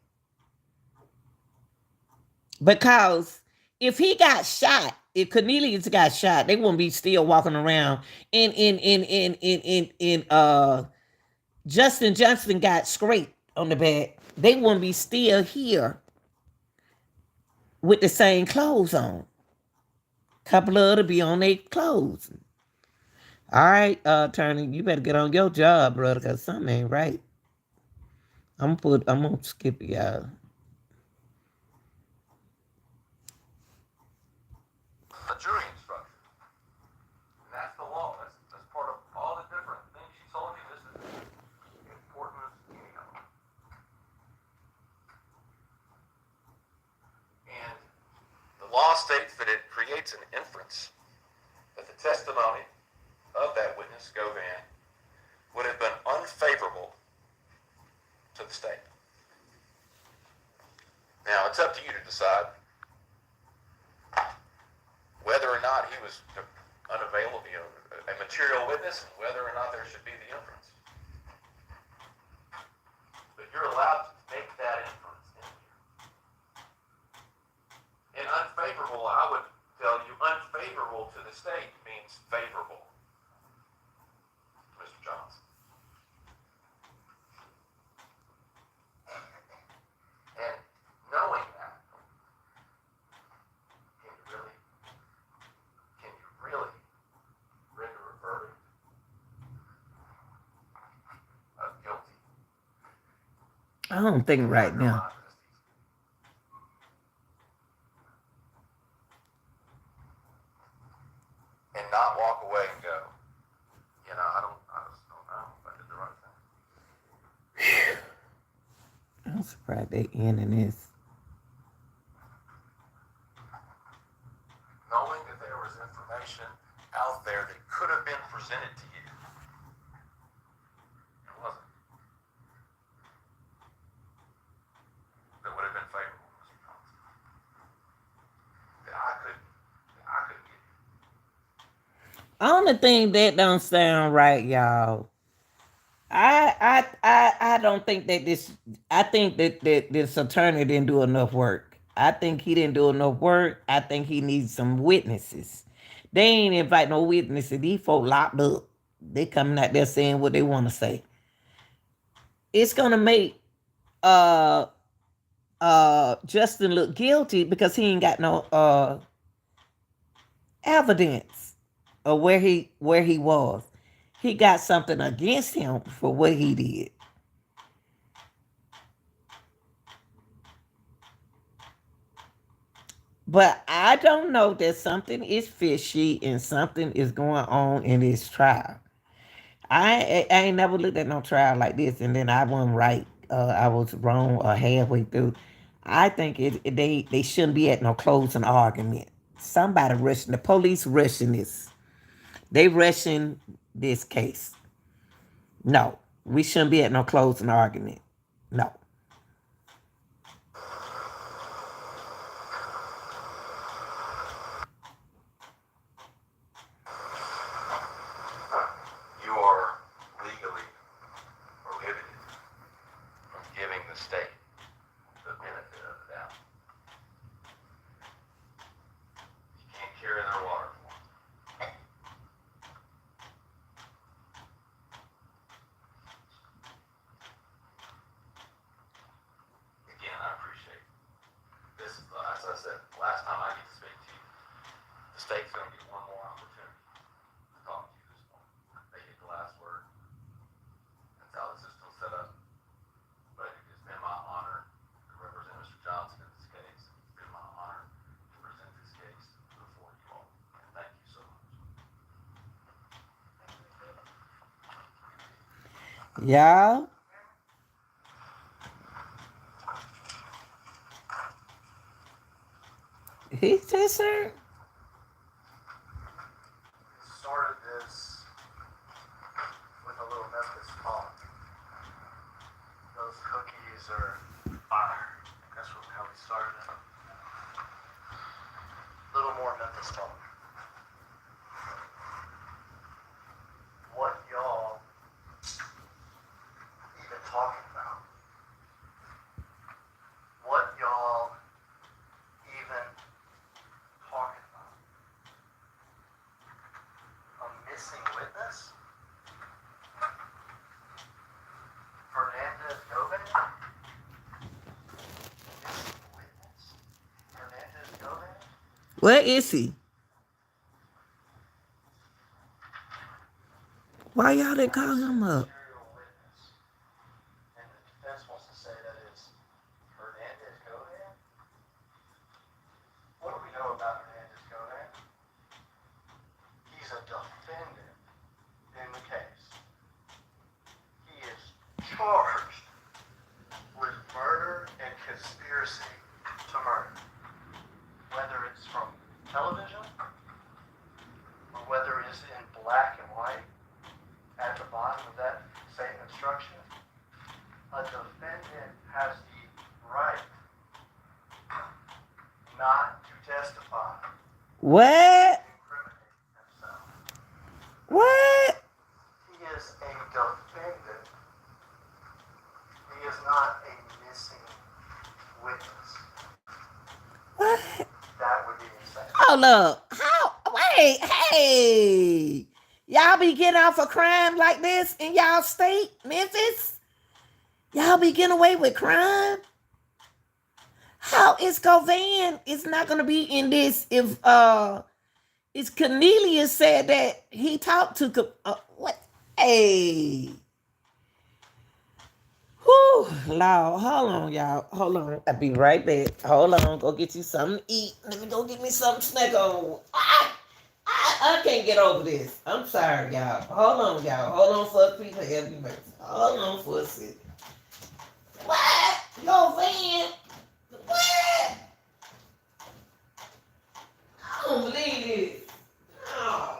Because if he got shot, if Cornelius got shot, they wouldn't be still walking around. In Justin Johnson got scraped on the back, they wouldn't be still here with the same clothes on. Couple of to be on their clothes. All right, attorney, you better get on your job, brother, because something ain't right. I'm gonna skip y'all. A jury instruction. And that's the law. That's part of all the different things she told you. This is important as any of them. And the law states that it creates an inference that the testimony of that witness, Govan, would have been unfavorable to the state. Now, it's up to you to decide whether or not he was unavailable, a material witness, and whether or not there should be the inference. But you're allowed to make that inference in here. And unfavorable, I would tell you, unfavorable to the state means favorable to Mr. Johnson. And knowing that, can you really render a verdict of guilty? I don't think right now. And not walk away and go, I just don't know if I did the right thing. I'm surprised they ending this. Knowing that there was information out there that could have been presented to you. It wasn't. That would have been favorable, Mr. Johnson. That I could get you. Only thing that don't sound right, y'all. I don't think that this. I think that this attorney didn't do enough work. I think he didn't do enough work. I think he needs some witnesses. They ain't invite no witnesses. These folk locked up. They coming out there saying what they want to say. It's gonna make uh Justin look guilty because he ain't got no evidence of where he was. He got something against him for what he did. But I don't know that something is fishy and something is going on in this trial. I ain't never looked at no trial like this, and then I wasn't right. I was wrong halfway through. I think they shouldn't be at no closing argument. Somebody rushing the police rushing this. They rushing this case. No, we shouldn't be at no closing argument. No. You are legally prohibited from giving the state the benefit of the doubt. You can't carry their water for them. Again, I appreciate this. As I said, last time I get to speak to you, the state's going to get one more opportunity to talk to you this morning. They get the last word. That's how the system's set up. But it has been my honor to represent Mr. Johnson in this case. It's been my honor to present this case before you all. And thank you so much. Y'all, he just heard. Started this with a little Memphis talk. Those cookies are fire. That's how we started it. A little more Memphis talk. What y'all even talking about? What y'all even talking about? A missing witness? Fernandez Gomez? Missing witness? Fernandez Gomez? Where is he? Why y'all didn't call him up? Material witness. And the defense wants to say that it's Fernandez Gomez? What do we know about Fernandez Gomez? He's a defendant in the case. He is charged with murder and conspiracy to murder. Whether it's from television or whether it's in black and white at the bottom of that same instruction, a defendant has the right not to testify What? and incriminate himself. What? He is a defendant. He is not a missing witness. What? That would be insane. Hold up. How? Wait, hey. Y'all be getting off a crime like this in y'all state, Memphis? Y'all be getting away with crime? How is Govan is not gonna be in this if it's Cornelius said that he talked to what? Hey. Whew, Lord, hold on, y'all. Hold on. I'll be right back. Hold on. Go get you something to eat. Let me go get me something to snack on. I can't get over this. I'm sorry, y'all. Hold on, y'all. Hold on for a people. Every mercy. Hold on for a second. What? Yo, Van. What? I don't believe this. No.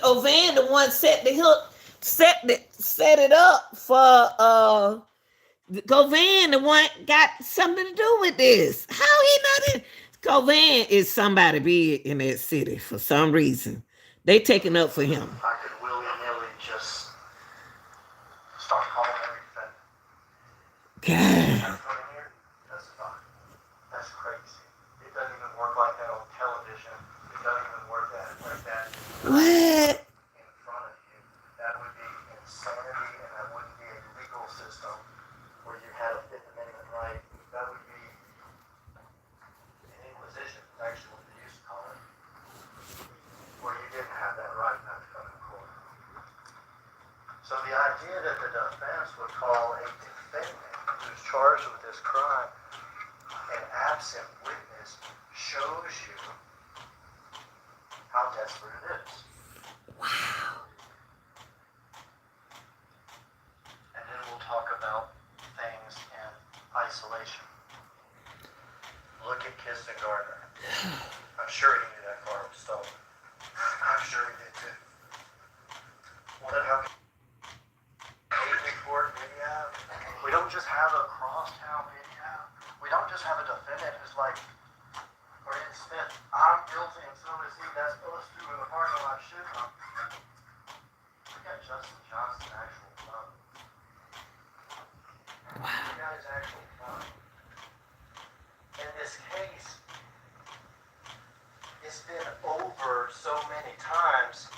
Govan the one set the hook, set it up for Govan the one got something to do with this. How he not in? Govan is somebody big in that city for some reason. They taking up for him. I could willy-nilly just start calling every defendant. God. Put in here, testify. That's crazy. It doesn't even work like that on television. It doesn't even work like that What? in front of you. That would be insanity, and that wouldn't be a legal system where you had a Fifth Amendment right. That would be an inquisition, actually, what they used to call it, where you didn't have that right not to come to court. So the idea that the defense would call a defendant who's charged with this crime an absent witness shows you how desperate it is. Wow. And then we'll talk about things in isolation. Look at Kirsten Gardner. I'm sure he knew that car was stolen. I'm sure he did too. What about court video? We don't just have a crosstown video. We don't just have a defendant who's like, Brandon Smith, I'm guilty and so is he. That's us two in the parking lot shooting him. We got Justin Johnson actual phone. We got his actual phone. In this case, it's been over so many times.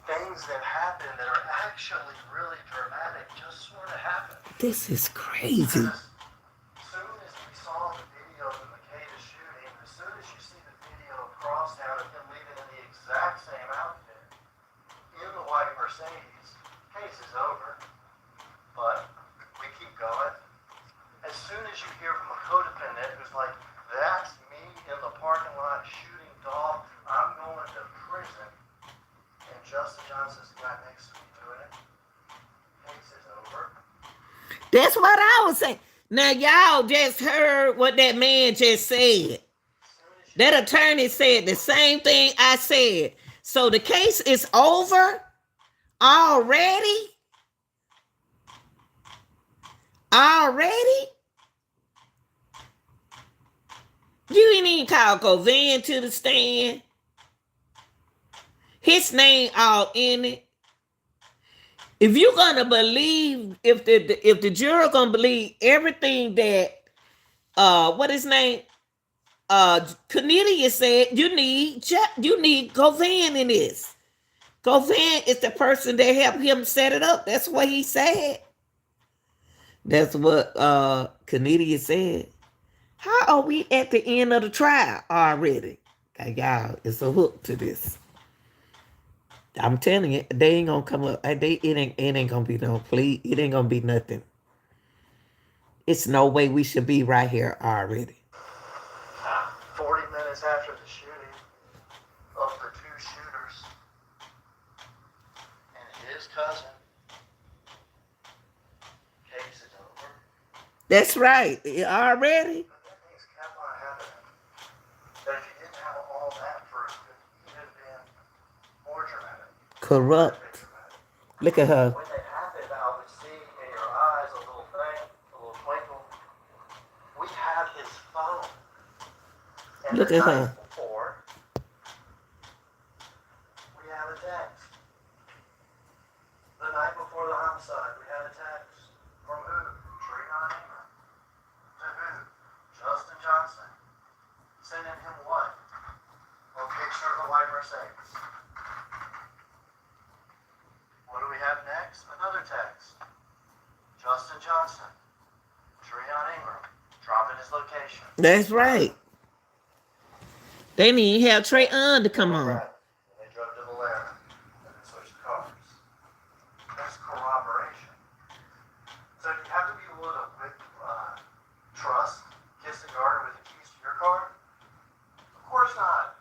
Things that happen that are actually really dramatic just sort of happen. This is crazy. As soon as we saw the video of the Makeda shooting, as soon as you see the video of Crosstown of him leaving in the exact same outfit, in the white Mercedes, case is over. But we keep going. As soon as you hear from a codependent who's like, that's me in the parking lot shooting Dolph, I'm going to prison. And Justin Johnson's the guy next to me doing it. Case is over. That's what I was saying. Now y'all just heard what that man just said. That attorney said the same thing I said. So the case is over already? Already? You ain't even call Govan to the stand. His name all in it. If you're gonna believe, if the jury gonna believe everything that what his name Cornelius said, you need Govan in this. Govan is the person that helped him set it up. That's what he said. That's what Cornelius said. How are we at the end of the trial already? Y'all, it's a hook to this. I'm telling you, they ain't gonna come up. It ain't gonna be no plea. It ain't gonna be nothing. It's no way we should be right here already. 40 minutes after the shooting of the two shooters and his cousin, case is over. That's right. Already. But that things kept on happening. That if you didn't have all that first, it would have been more dramatic. Corrupt. Look at her. When they happened, I would see in your eyes a little thing, a little twinkle. We have his phone. And Look the at her. night before, we have a text. The night before the homicide, we had a text. From who? Treon Ingram. To who? Justin Johnson. Sending him what? A picture of a white Mercedes. What do we have next? Another text. Justin Johnson. Treon Ingram. Dropping his location. That's right. They didn't even have Trey to come on. And they drove to Valera and then switched cars. That's corroboration. So you have to be able to trust Kissinger with the keys to your car? Of course not.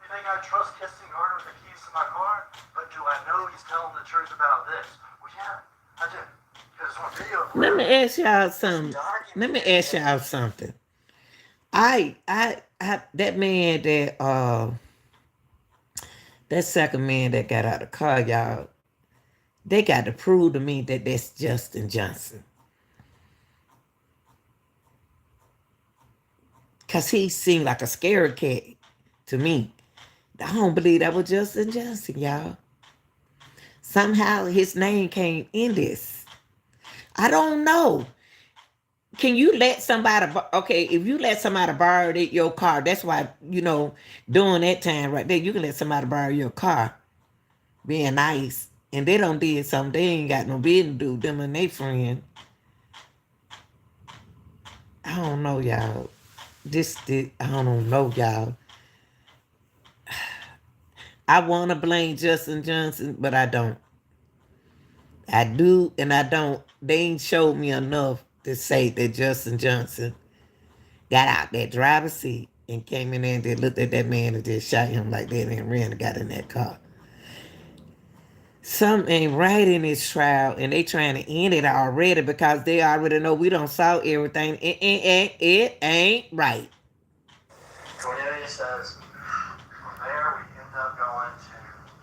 You think I trust Kissinger with the keys to my car? But do I know he's telling the truth about this? Well, yeah, I do. Because it's on video. Let me ask y'all something. I that man That second man that got out of the car, y'all, they got to prove to me that that's Justin Johnson. Because he seemed like a scared cat to me. I don't believe that was Justin Johnson, y'all. Somehow his name came in this. I don't know. Can you let somebody, okay, if you let somebody borrow your car, that's why, during that time right there, you can let somebody borrow your car, being nice, and they don't did something they ain't got no business to do, them and they friend. I don't know, y'all. I don't know, y'all. I want to blame Justin Johnson, but I don't. I do and I don't. They ain't showed me enough to say that Justin Johnson got out that driver's seat and came in there and they looked at that man and just shot him like that and ran and got in that car. Something ain't right in this trial and they trying to end it already because they already know we don't saw everything. It ain't right. Cornelia says, from there we end up going to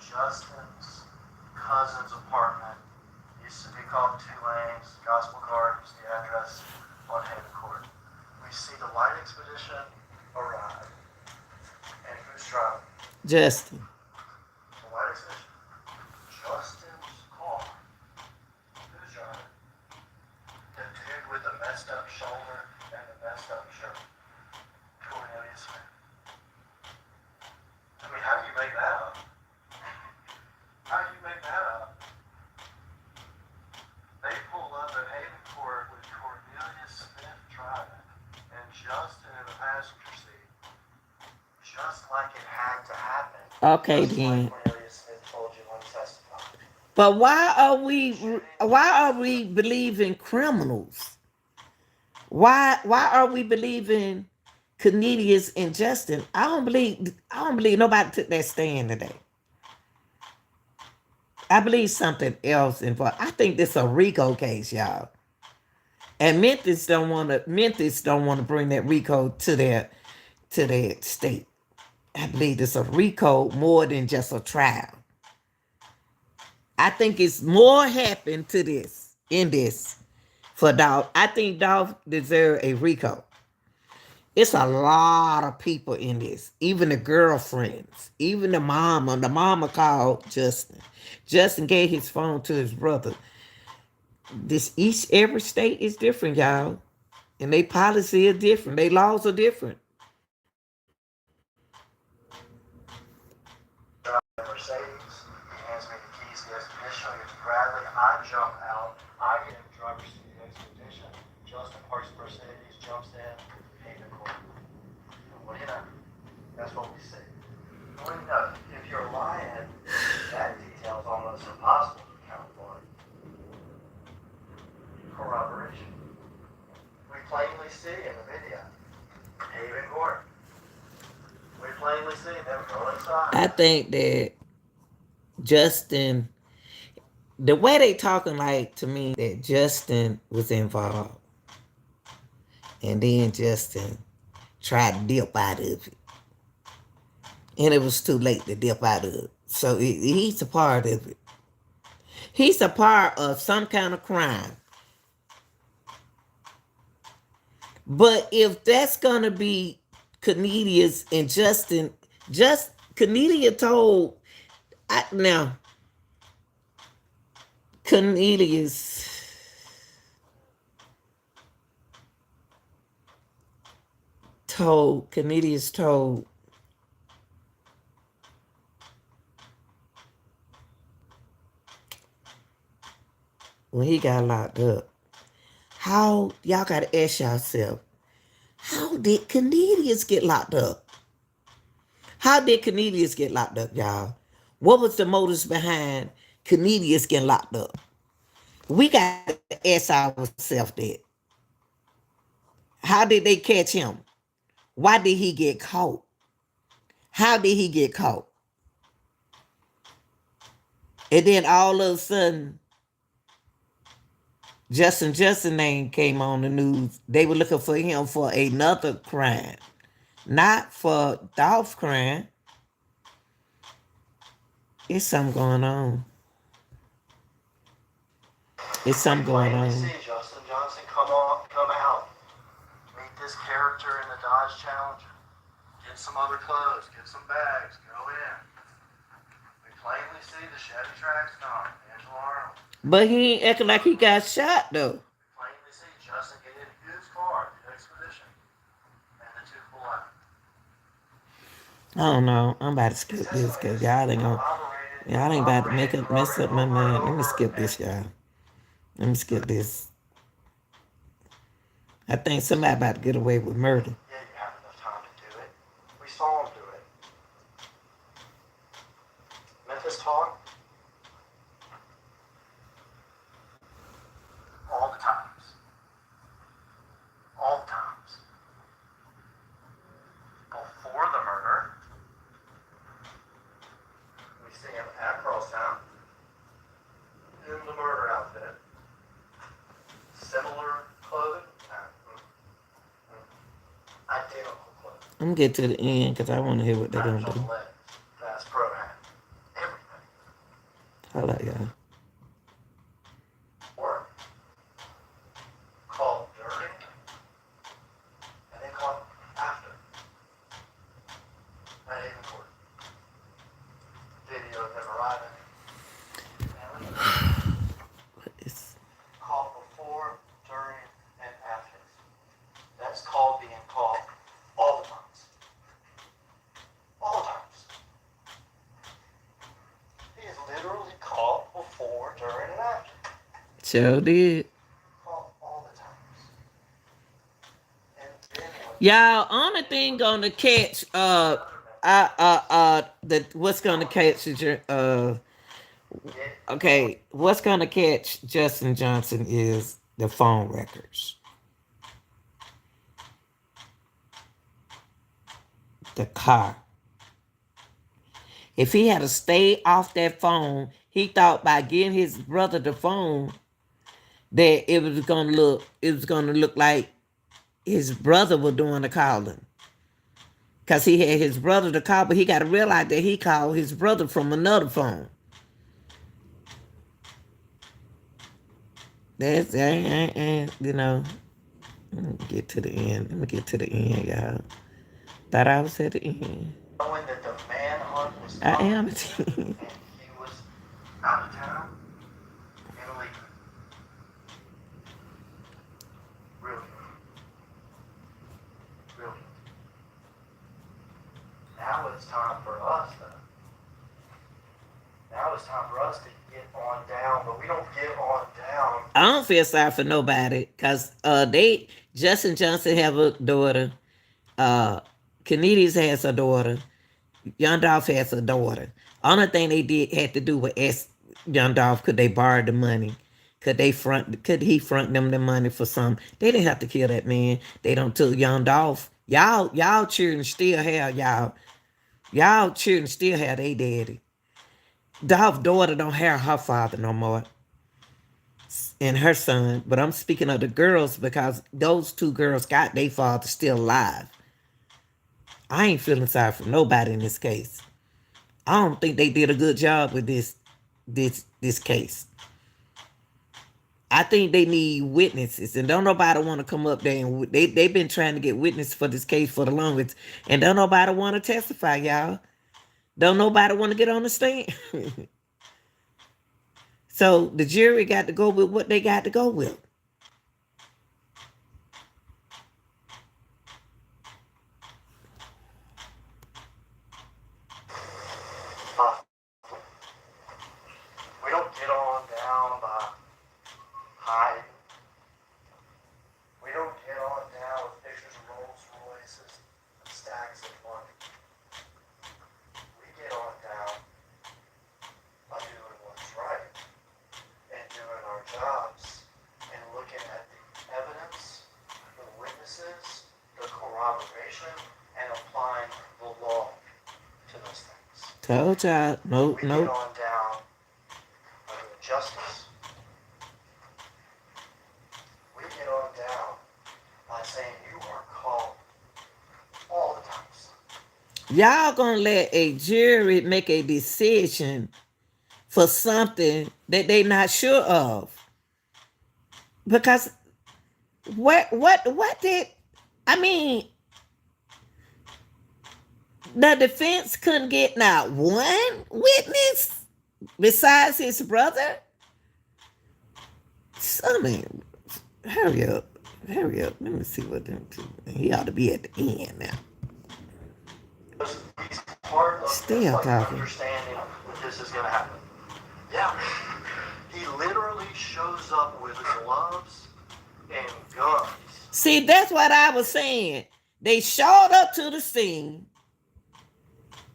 Justin's cousin's apartment. It used to be called Two Lanes. Gospel card is the address on Haven Court. We see the light expedition arrive. And who's driving? Justin. The light expedition. Justin's car. Who's driving? The dude with the messed up shoulder and the messed up shirt. Cornelia Smith. I mean, how do you make that up? How do you make that up? They pull up at Haven Court with Cornelia Smith driving and Justin in the passenger seat. Just like it had to happen. Okay Just then. like Cornelia Smith told you when testified. But why are we believing criminals? Why are we believing Cornelius and Justin? I don't believe nobody took that stand today. I believe something else involved. I think this a RICO case, y'all. And Memphis don't want to bring that RICO to their state. I believe it's a RICO more than just a trial. I think it's more happened to this in this for Dolph. I think Dolph deserves a RICO. It's a lot of people in this, even the girlfriends, even the mama. The mama called Justin. Justin gave his phone to his brother. Every state is different, y'all, and their policy is different. Their laws are different. Mercedes. He hands me the keys to the expedition. I get to Bradley. I jump out. I get in the driver's seat of the expedition. Justin parks the Mercedes, jumps in, Haven Court. And what do you know? That's what we see. What do you know? If you're lying, that detail is almost impossible to account for. Corroboration. We plainly see in the video. Haven Court. We plainly see them go inside. I think that Justin, the way they talking like to me that Justin was involved, and then Justin tried to dip out of it, and it was too late to dip out of it. So he's a part of it. He's a part of some kind of crime. But if that's gonna be Cornelius and Justin, just Cornelia told now Cornelius told when he got locked up. How y'all gotta ask yourself, how did Cornelius get locked up? How did Cornelius get locked up, y'all? What was the motives behind Cornelius getting locked up? We got to ask ourselves that. How did they catch him? Why did he get caught? How did he get caught? And then all of a sudden, Justin name came on the news. They were looking for him for another crime, not for Dolph's crime. It's something going on. It's We something going plainly on. see Justin Johnson come out, meet this character in the Dodge Challenger, get some other clothes, get some bags, go in. We plainly see the Chevy tracks gone, Angela Arnold. But he ain't acting like he got shot though. We plainly see Justin get in his car, the Expedition, and the two pull out. I don't know. I'm about to His skip this testimony because is y'all ain't about to mess up corroborated my over and mind. Let me over, skip and this, y'all. Let me skip this. I think somebody about to get away with murder. yeah, you have enough time to do it. We saw him do it. Memphis talk all the times. All the times. Before the murder, we see him at Crosstown in the murder outfit. Similar clothing. Identical clothing. I'm gonna get to the end because I want to hear what they're Patch gonna on do. the legs. That's pro hat. Everything. Hold up, y'all. Work. Called during, and then called after. At Haven Court. Video of him arriving. What is? Called before, during, and after. That's called being called all the times. All the times. He is literally called before, during, and after. Sure did. Called all the times. And then what Y'all, only thing gonna catch the what's gonna catch your get okay, what's gonna catch Justin Johnson is the phone records, the car. If he had to stay off that phone, he thought by getting his brother the phone that it was gonna look like his brother was doing the calling. Cause he had his brother to call, but he gotta realize that he called his brother from another phone. That's you know. Let me get to the end. Let me get to the end, y'all. Thought I was at the end. knowing that the manhunt was I coming am at the end. and he was out of town and leaving. Really. Really. Now it's time for us, though. Now it's time for us to get on down, but we don't get on down. I don't feel sorry for nobody because they Justin Johnson have a daughter. Uh Canedius has a daughter. Young Dolph has a daughter. Only thing they did had to do was ask Young Dolph could they borrow the money. Could he front them the money for some? They didn't have to kill that man. They don't tell Young Dolph. Y'all children still have y'all children still have their daddy. Dolph's daughter don't have her father no more and her son, but I'm speaking of the girls because those two girls got their father still alive. I ain't feeling sorry for nobody in this case. I don't think they did a good job with this case. I think they need witnesses, and don't nobody want to come up there and they've been trying to get witnesses for this case for the longest, and don't nobody want to testify, y'all. Don't nobody want to get on the stand. So the jury got to go with what they got to go with. Uh, we don't get on down by hiding. We don't get on down with pictures of Rolls Royces and stacks of money. We get on down by doing what's right and doing our jobs and looking at the evidence, the witnesses, the corroboration, and applying the law to those things. Told y'all, We get no. on down by doing justice. We get on down by saying you are called all the times. Y'all gonna let a jury make a decision for something that they not sure of. Because what did I mean the defense couldn't get not one witness besides his brother? I mean, hurry up. Hurry up. Let me see what them two. He ought to be at the end now. He's part of this, Still like, talking. understanding that this is going to happen. Yeah. He literally shows up with gloves and guns. See, that's what I was saying. They showed up to the scene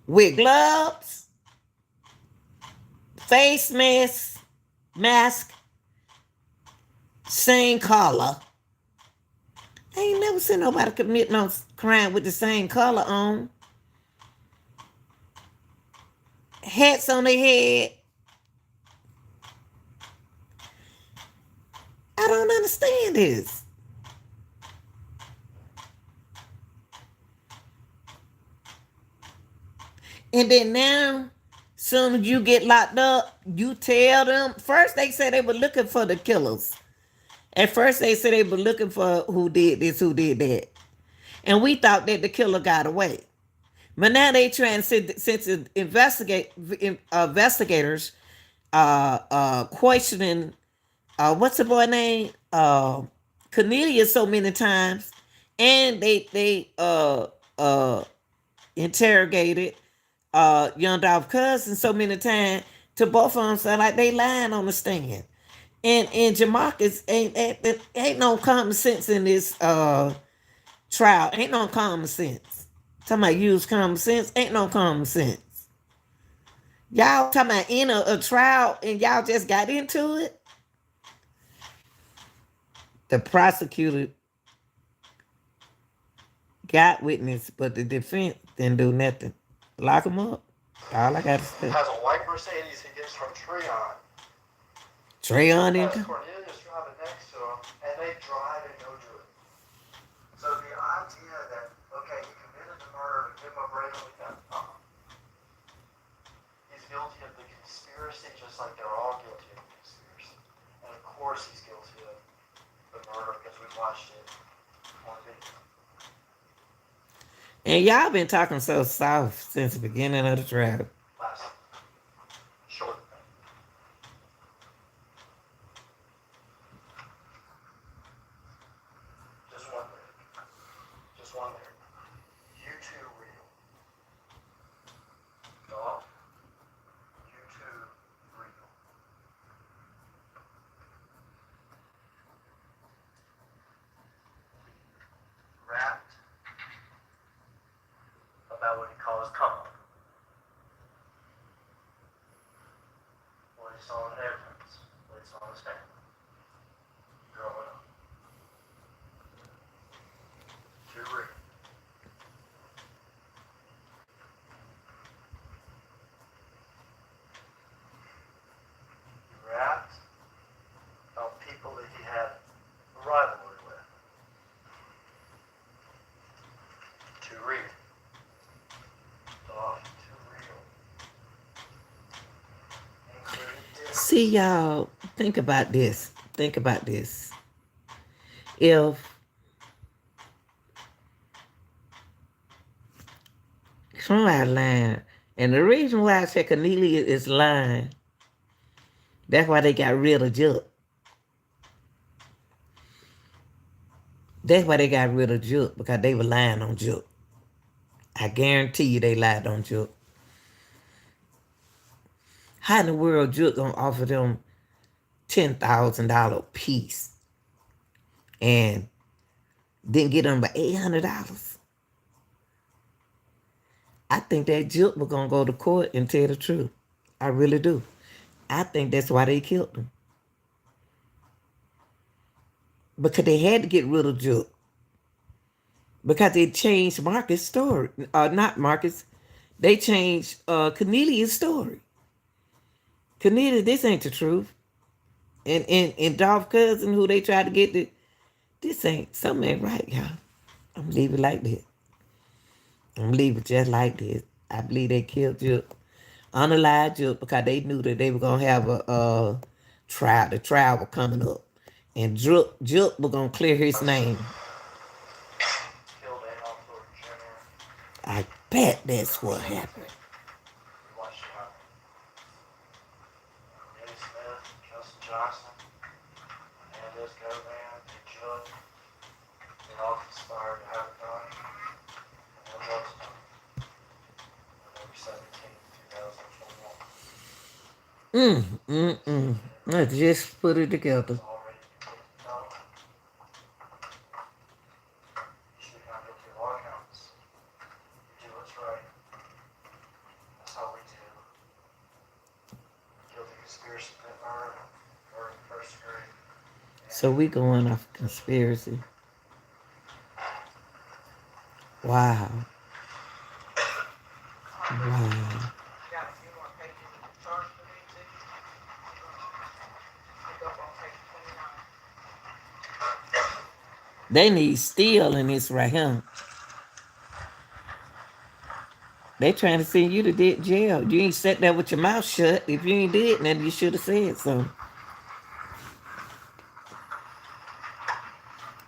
with gloves, face mask, same color. I ain't never seen nobody commit no crime with the same color on. Hats on their head. I don't understand this. And then now, soon as you get locked up, you tell them. First, they said they were looking for the killers. At first, they said they were looking for who did this, who did that. And we thought that the killer got away. But now they trying since the investigators questioning what's the boy name? Cornelius so many times. And they interrogated young Dolph cousin so many times to both of them sound like they lying on the stand. And Jamarcus ain't no common sense in this trial. Ain't no common sense. Talking about use common sense, ain't no common sense. Y'all talking about in a trial and y'all just got into it. The prosecutor got witness, but the defense didn't do nothing. Lock him up. All I got to say. Has a white Mercedes he gets from Treon. Treyon Has didn't come. Cornelius driving next to him, and they drive and go to it. So the idea that, okay, he committed the murder to give him a break on the gun, he's guilty of the conspiracy just like they're all guilty of the conspiracy. And of course he's guilty of the murder because we watched it on video. And y'all been talking so soft since the beginning of the trial. Last short thing. Just one lyric. Just one lyric. You too real. Dolph. You too real. Rapped about what he calls come up. What he saw in evidence. What he saw in his family. Growing up. Too real. He rapped about people that he had a rivalry with. Too real. Dolph, too real. Including this. See, y'all, think about this. Think about this. If somebody lying, and the reason why I said Cornelius is lying, that's why they got rid of Jupp. That's why they got rid of Jupp, because they were lying on Jupp. I guarantee you they lied on Jupp. How in the world Jupp gonna offer them $10,000 piece and didn't get them but $800? I think that Jupp was gonna go to court and tell the truth. I really do. I think that's why they killed him. Because they had to get rid of Jupp. Because they changed Marcus' story. Not Marcus. They changed Cornelius' story. Cornelius, this ain't the truth. And Dolph cousin, who they tried to get to, this ain't, something ain't right, y'all. I'm gonna leave it like that. I'm leaving just like this. I believe they killed Jup, unalive Jup, because they knew that they were gonna have a trial. The trial was coming up, and Jup was gonna clear his name. Killed Adolf Jr. I bet that's what happened. We watched it happen. Eddie Smith, Justin Johnson, Hernandez Govan, and Judd, they all conspired to have a gun, and they was ultimately November 17th, 2021. Let's just put it It together. was already convicted felon. You should be found guilty of all counts. You do what's right. That's how we do. Guilty conspiracy to commit murder, murder in the first degree, and So we going off conspiracy. Wow. Wow. Got a few more pages in the chart for me too. Pick up on page 29. They need steel in this right here. They trying to send you to jail. You ain't sat there with your mouth shut. If you ain't did nothing, you should have said something.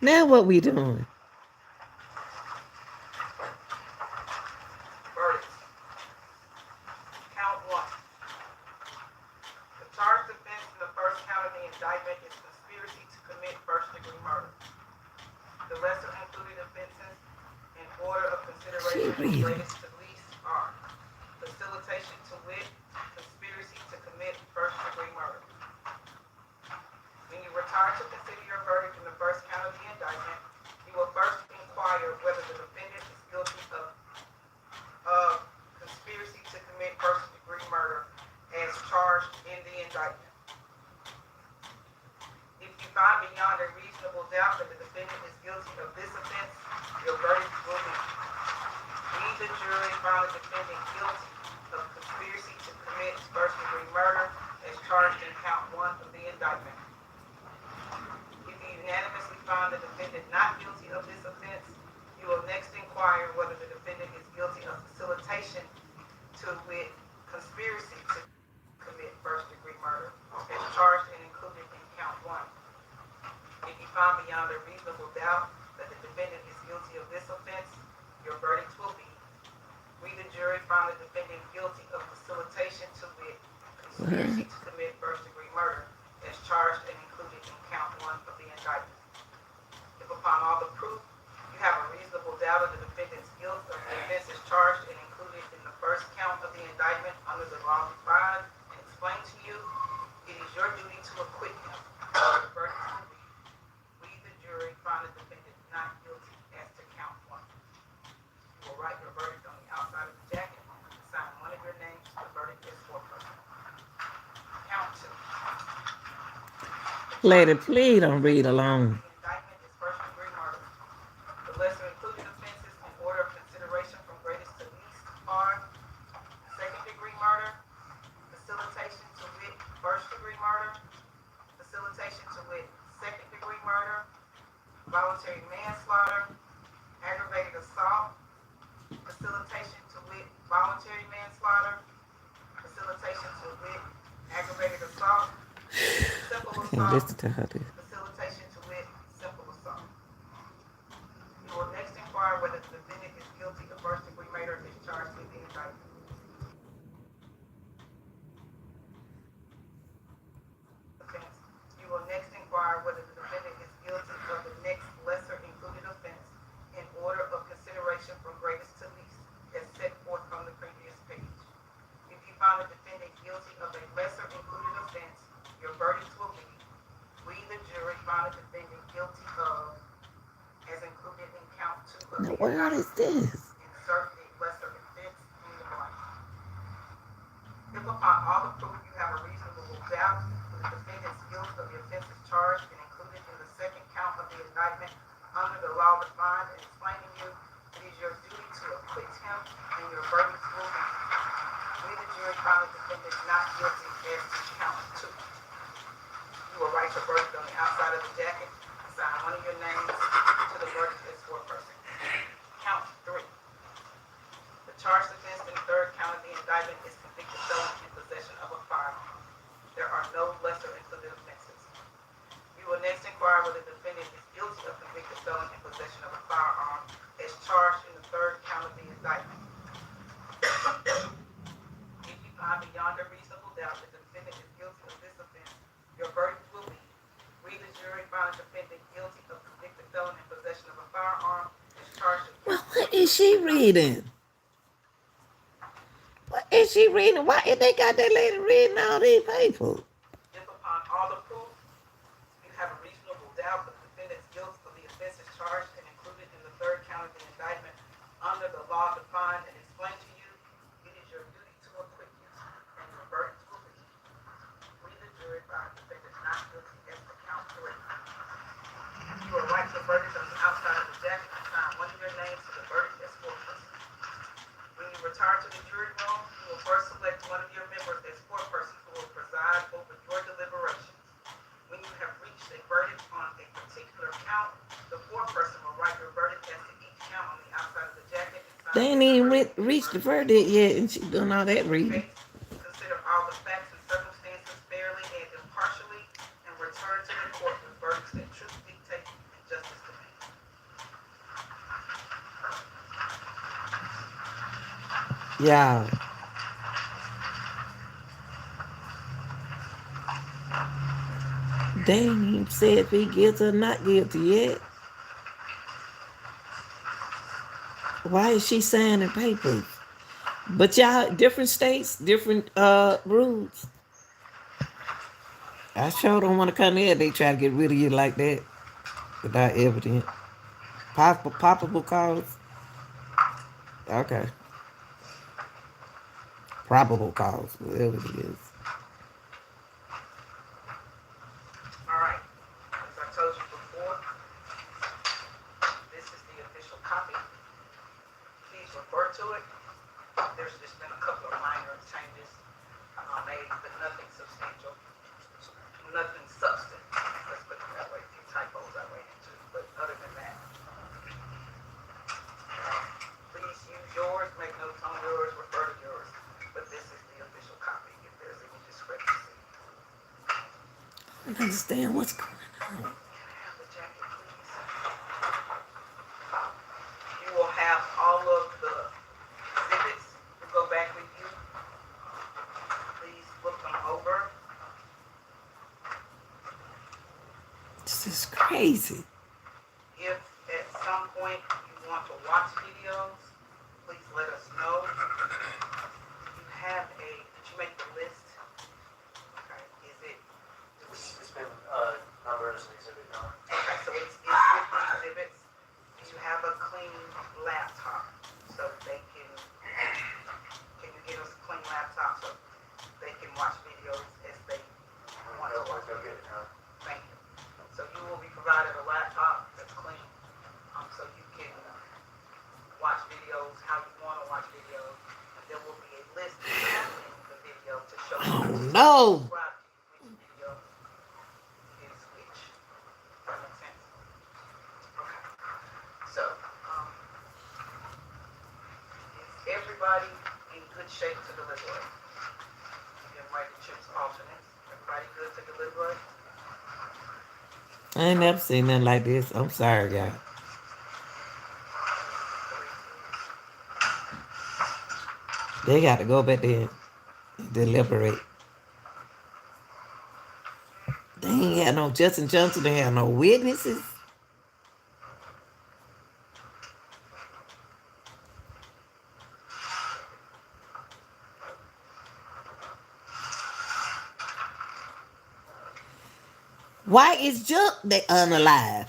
Now what we doing? Verdicts. Count one. The charged offense in the first count of the indictment is conspiracy to commit first-degree murder. The lesser included offenses in order of She consideration from reading. greatest to least are facilitation to wit, conspiracy to commit first-degree murder. When you retire to consider your verdict in the first count of the indictment, you will first inquire whether the defendant is guilty of conspiracy to commit first-degree murder as charged in the indictment. If you find beyond a reasonable doubt that the defendant is guilty of this offense, your verdict will be: we, the jury, found the defendant guilty of conspiracy to commit first-degree murder as charged in count one of the indictment. If you unanimously find the defendant not guilty of this offense, you will next inquire whether the defendant is guilty of facilitation to wit, conspiracy to commit first-degree murder as charged and included in count one. If you find beyond a reasonable doubt that the defendant is guilty of this offense, your verdict will be: we, the jury, found the defendant guilty of facilitation to wit, conspiracy to commit first-degree murder as charged and included in count one of the indictment. If upon all the proof you have a reasonable doubt of the defendant's guilt of the offense as charged and included in the first count of the indictment under the law defined and explained to you, it is your duty to acquit him. The verdict will be: we, the jury, find the defendant not guilty as to count one. You will write your verdict on the outside of the jacket and sign one of your names to the verdict as foreperson. Count two. Lady, please don't read along. The indictment is first-degree murder. The lesser included offenses in order of consideration from greatest to least are second-degree murder, facilitation to wit, first-degree murder, facilitation to wit, second-degree murder, voluntary manslaughter, aggravated assault, facilitation to wit, voluntary manslaughter, facilitation to wit, aggravated assault, simple Can't assault, listen to her. facilitation to wit, simple assault. You will next inquire whether the defendant is guilty of first-degree murder as charged in the indictment. Offense. You will next inquire whether the defendant is guilty of the next lesser included offense in order of consideration from greatest to least, as set forth from the previous page. If you find the defendant guilty of a lesser included offense, your verdict will be: we, the jury, find the defendant guilty of, as included in count two of Now, the where is indictment. this? Insert a lesser offense in the blank. If upon all the proof you have a reasonable doubt of the defendant's guilt of the offenses charged and included in the second count of the indictment under the law defined and explaining you, it is your duty to acquit him, and your verdict will be: we, the jury, found the defendant not guilty as to count two. You will write your verdict on the outside of the jacket and sign one of your names to the verdict as foreperson. Count three. charged offense in the third count of the indictment is convicted felon in possession of a firearm. There are no lesser included offenses. You will next inquire whether the defendant is guilty of convicted felon in possession of a firearm as charged in the third count of the indictment. If you find beyond a reasonable doubt that the defendant is guilty of this offense, your verdict will be: we, the jury, find the defendant guilty of convicted felon in possession of a firearm as charged in Well, count what 1 is of the she indictment. reading? What is she reading? Why is they got that lady reading all these papers? If upon all the proof you have a reasonable doubt of the defendant's guilt of the offenses charged and included in the third count of the indictment under the law defined and explained to you, it is your duty to acquit you, and your verdict will be: we, the jury, find the defendant not guilty as to count 3. You will write the verdict on the outside of the jacket and sign one of your names to the verdict as foreperson. When you return to the jury room, you will first select one of your members as foreperson who will preside over your deliberations. When you have reached a verdict on a particular count, the foreperson will write your verdict as to each count on the outside of the jacket and sign They ain't the even verdict in reached the verdict. verdict yet, and she doing all that reading. Consider all the facts and circumstances fairly and impartially, and return to the court with verdicts that truth dictate and justice demands. Yeah, they ain't even said if he guilty or not guilty yet. Why is she signing papers? But y'all, different states, different rules. I sure don't want to come here. They try to get rid of you like that without evidence. Possible cause. Okay. Probable cause, whatever it is. All right. As I told you before, this is the official copy. Please refer to it. There's just been a couple of minor changes made, but nothing substantial. Nothing substantive. Let's put it that way. A few typos I ran into, but other than that, please use yours, make notes on yours, refer to yours. But this is the official copy if there's any discrepancy. I don't understand what's going on. Have the jacket, please. You will have all of the exhibits to go back with you. Please look them over. This is crazy. If at some point you want to watch videos, please let us know. You have did you make the list? Okay, is it? It's been numbers exhibit number. Okay, so it's with the exhibits. Do you have a clean laptop so they can you get us a clean laptop so they can watch videos as they want to watch videos? Thank you. So you will be provided a laptop that's clean, so you can watch videos how you want to watch videos. And there will be a list in the video to show Oh you no. which video is which. Does that make sense? Okay. So, is everybody in good shape to deliberate? Everybody to choose alternates. Everybody good to deliberate? I ain't never seen nothing like this. I'm sorry, y'all. They got to go back there and deliberate. They ain't had no Justin Johnson. They had no witnesses. Why is Juke unalive?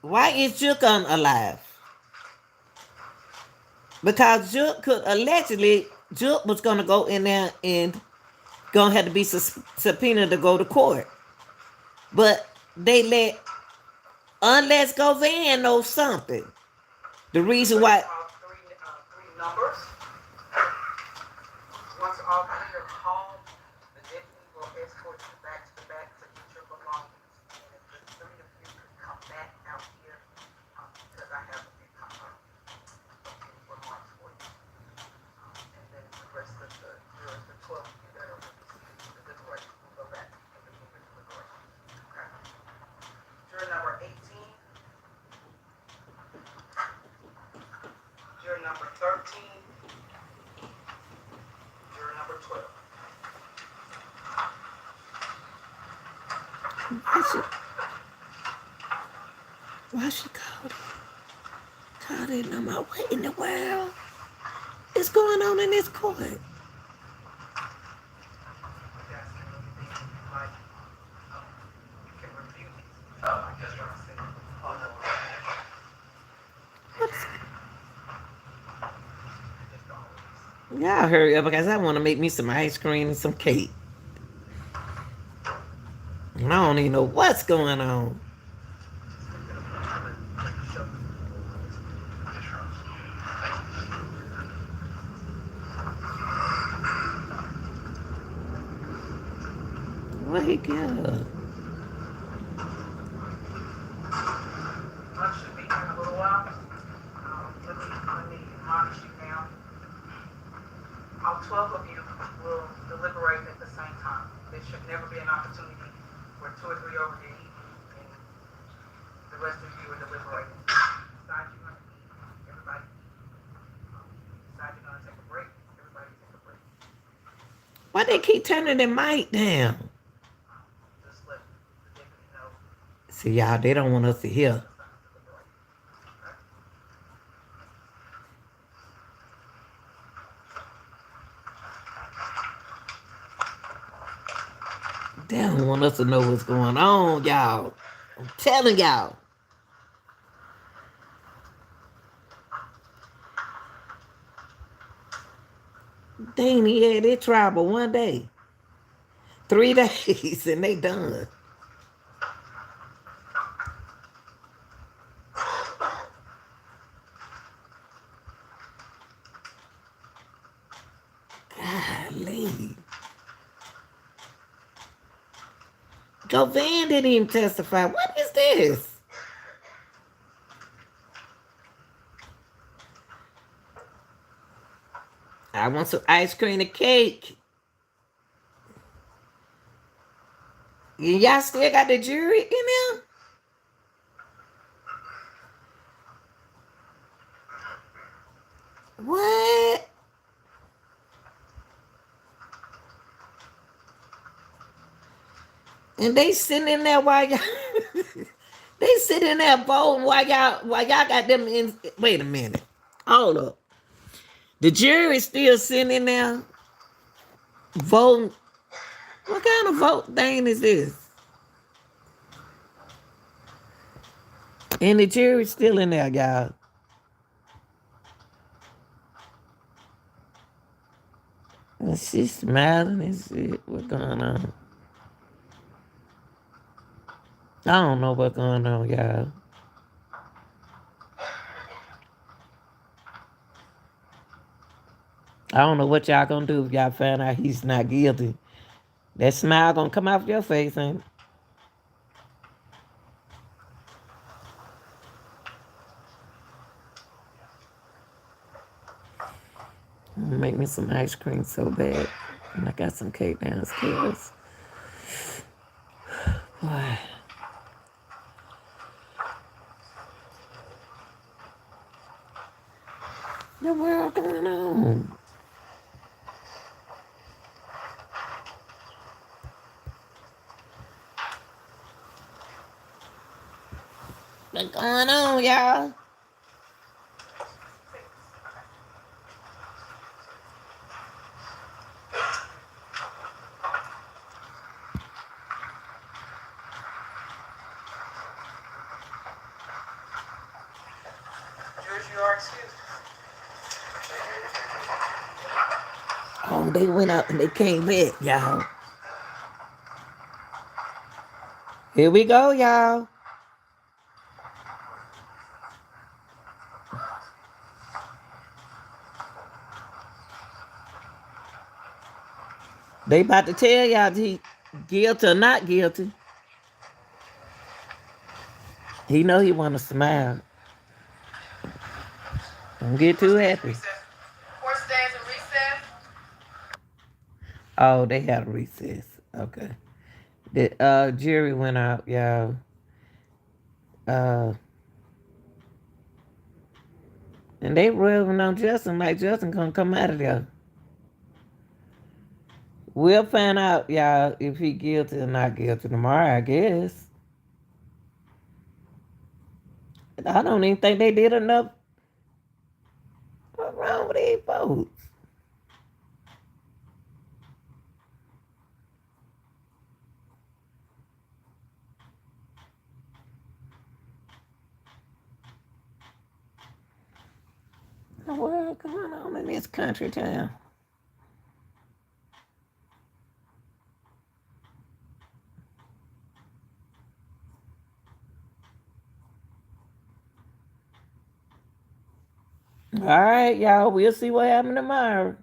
Why is Juke unalive? Because Juke could allegedly, Juke was going to go in there and going to have to be subpoenaed to go to court. But they let Unless Govan know something. The reason why. Three numbers. Once all three are called, the deputy will escort you back to the back to get your belongings. And if the three of you could come back out here, because I have a few remarks for you. Why she, why she called it? Called it no more. What in the world is going on in this court? Oh, yes, sir. What's, y'all hurry up because I want to make me some ice cream and some cake. And I don't even know what's going on. What he got? Lunch should be here in a little while. Let me admonish you now. All 12 of you will deliberate at the same time. There should never be an opportunity where 2 or 3 over here eat and the rest of you are deliberating. Decide you're going to eat, everybody eat. Decide you're going to take a break, everybody take a break. Why they keep turning their mic down? Just let the deputy know. See, y'all, they don't want us to hear. They don't want us to know what's going on, y'all. I'm telling y'all. They ain't even had their trial but one day. 3 days and they done. Golly. Joe Van didn't even testify. What is this? I want some ice cream and cake. Y'all still got the jury in there? What? And they sitting in there while y'all they sitting there voting while y'all got them in. Wait a minute. Hold up. The jury still sitting in there voting. What kind of vote thing is this? And the jury's still in there, y'all. And she's smiling and shit. What's going on? I don't know what's going on, y'all. I don't know what y'all gonna do if y'all find out he's not guilty. That smile gonna come off your face, ain't it? Make me some ice cream so bad. And I got some cake downstairs. Boy. The world going on? What's going on, y'all? Judge, you are excused. Oh, they went out and they came back, y'all. Here we go, y'all. They about to tell y'all he guilty or not guilty. He know he want to smile. Don't get too happy. Court stands in recess. Oh, they had a recess. Okay. The jury went out, y'all. Uh, and they ruling on Justin like Justin gonna come out of there. We'll find out, y'all, if he guilty or not guilty tomorrow, I guess. I don't even think they did enough. What's wrong with these folks? What the world going on in this country town? All right, y'all. We'll see what happens tomorrow.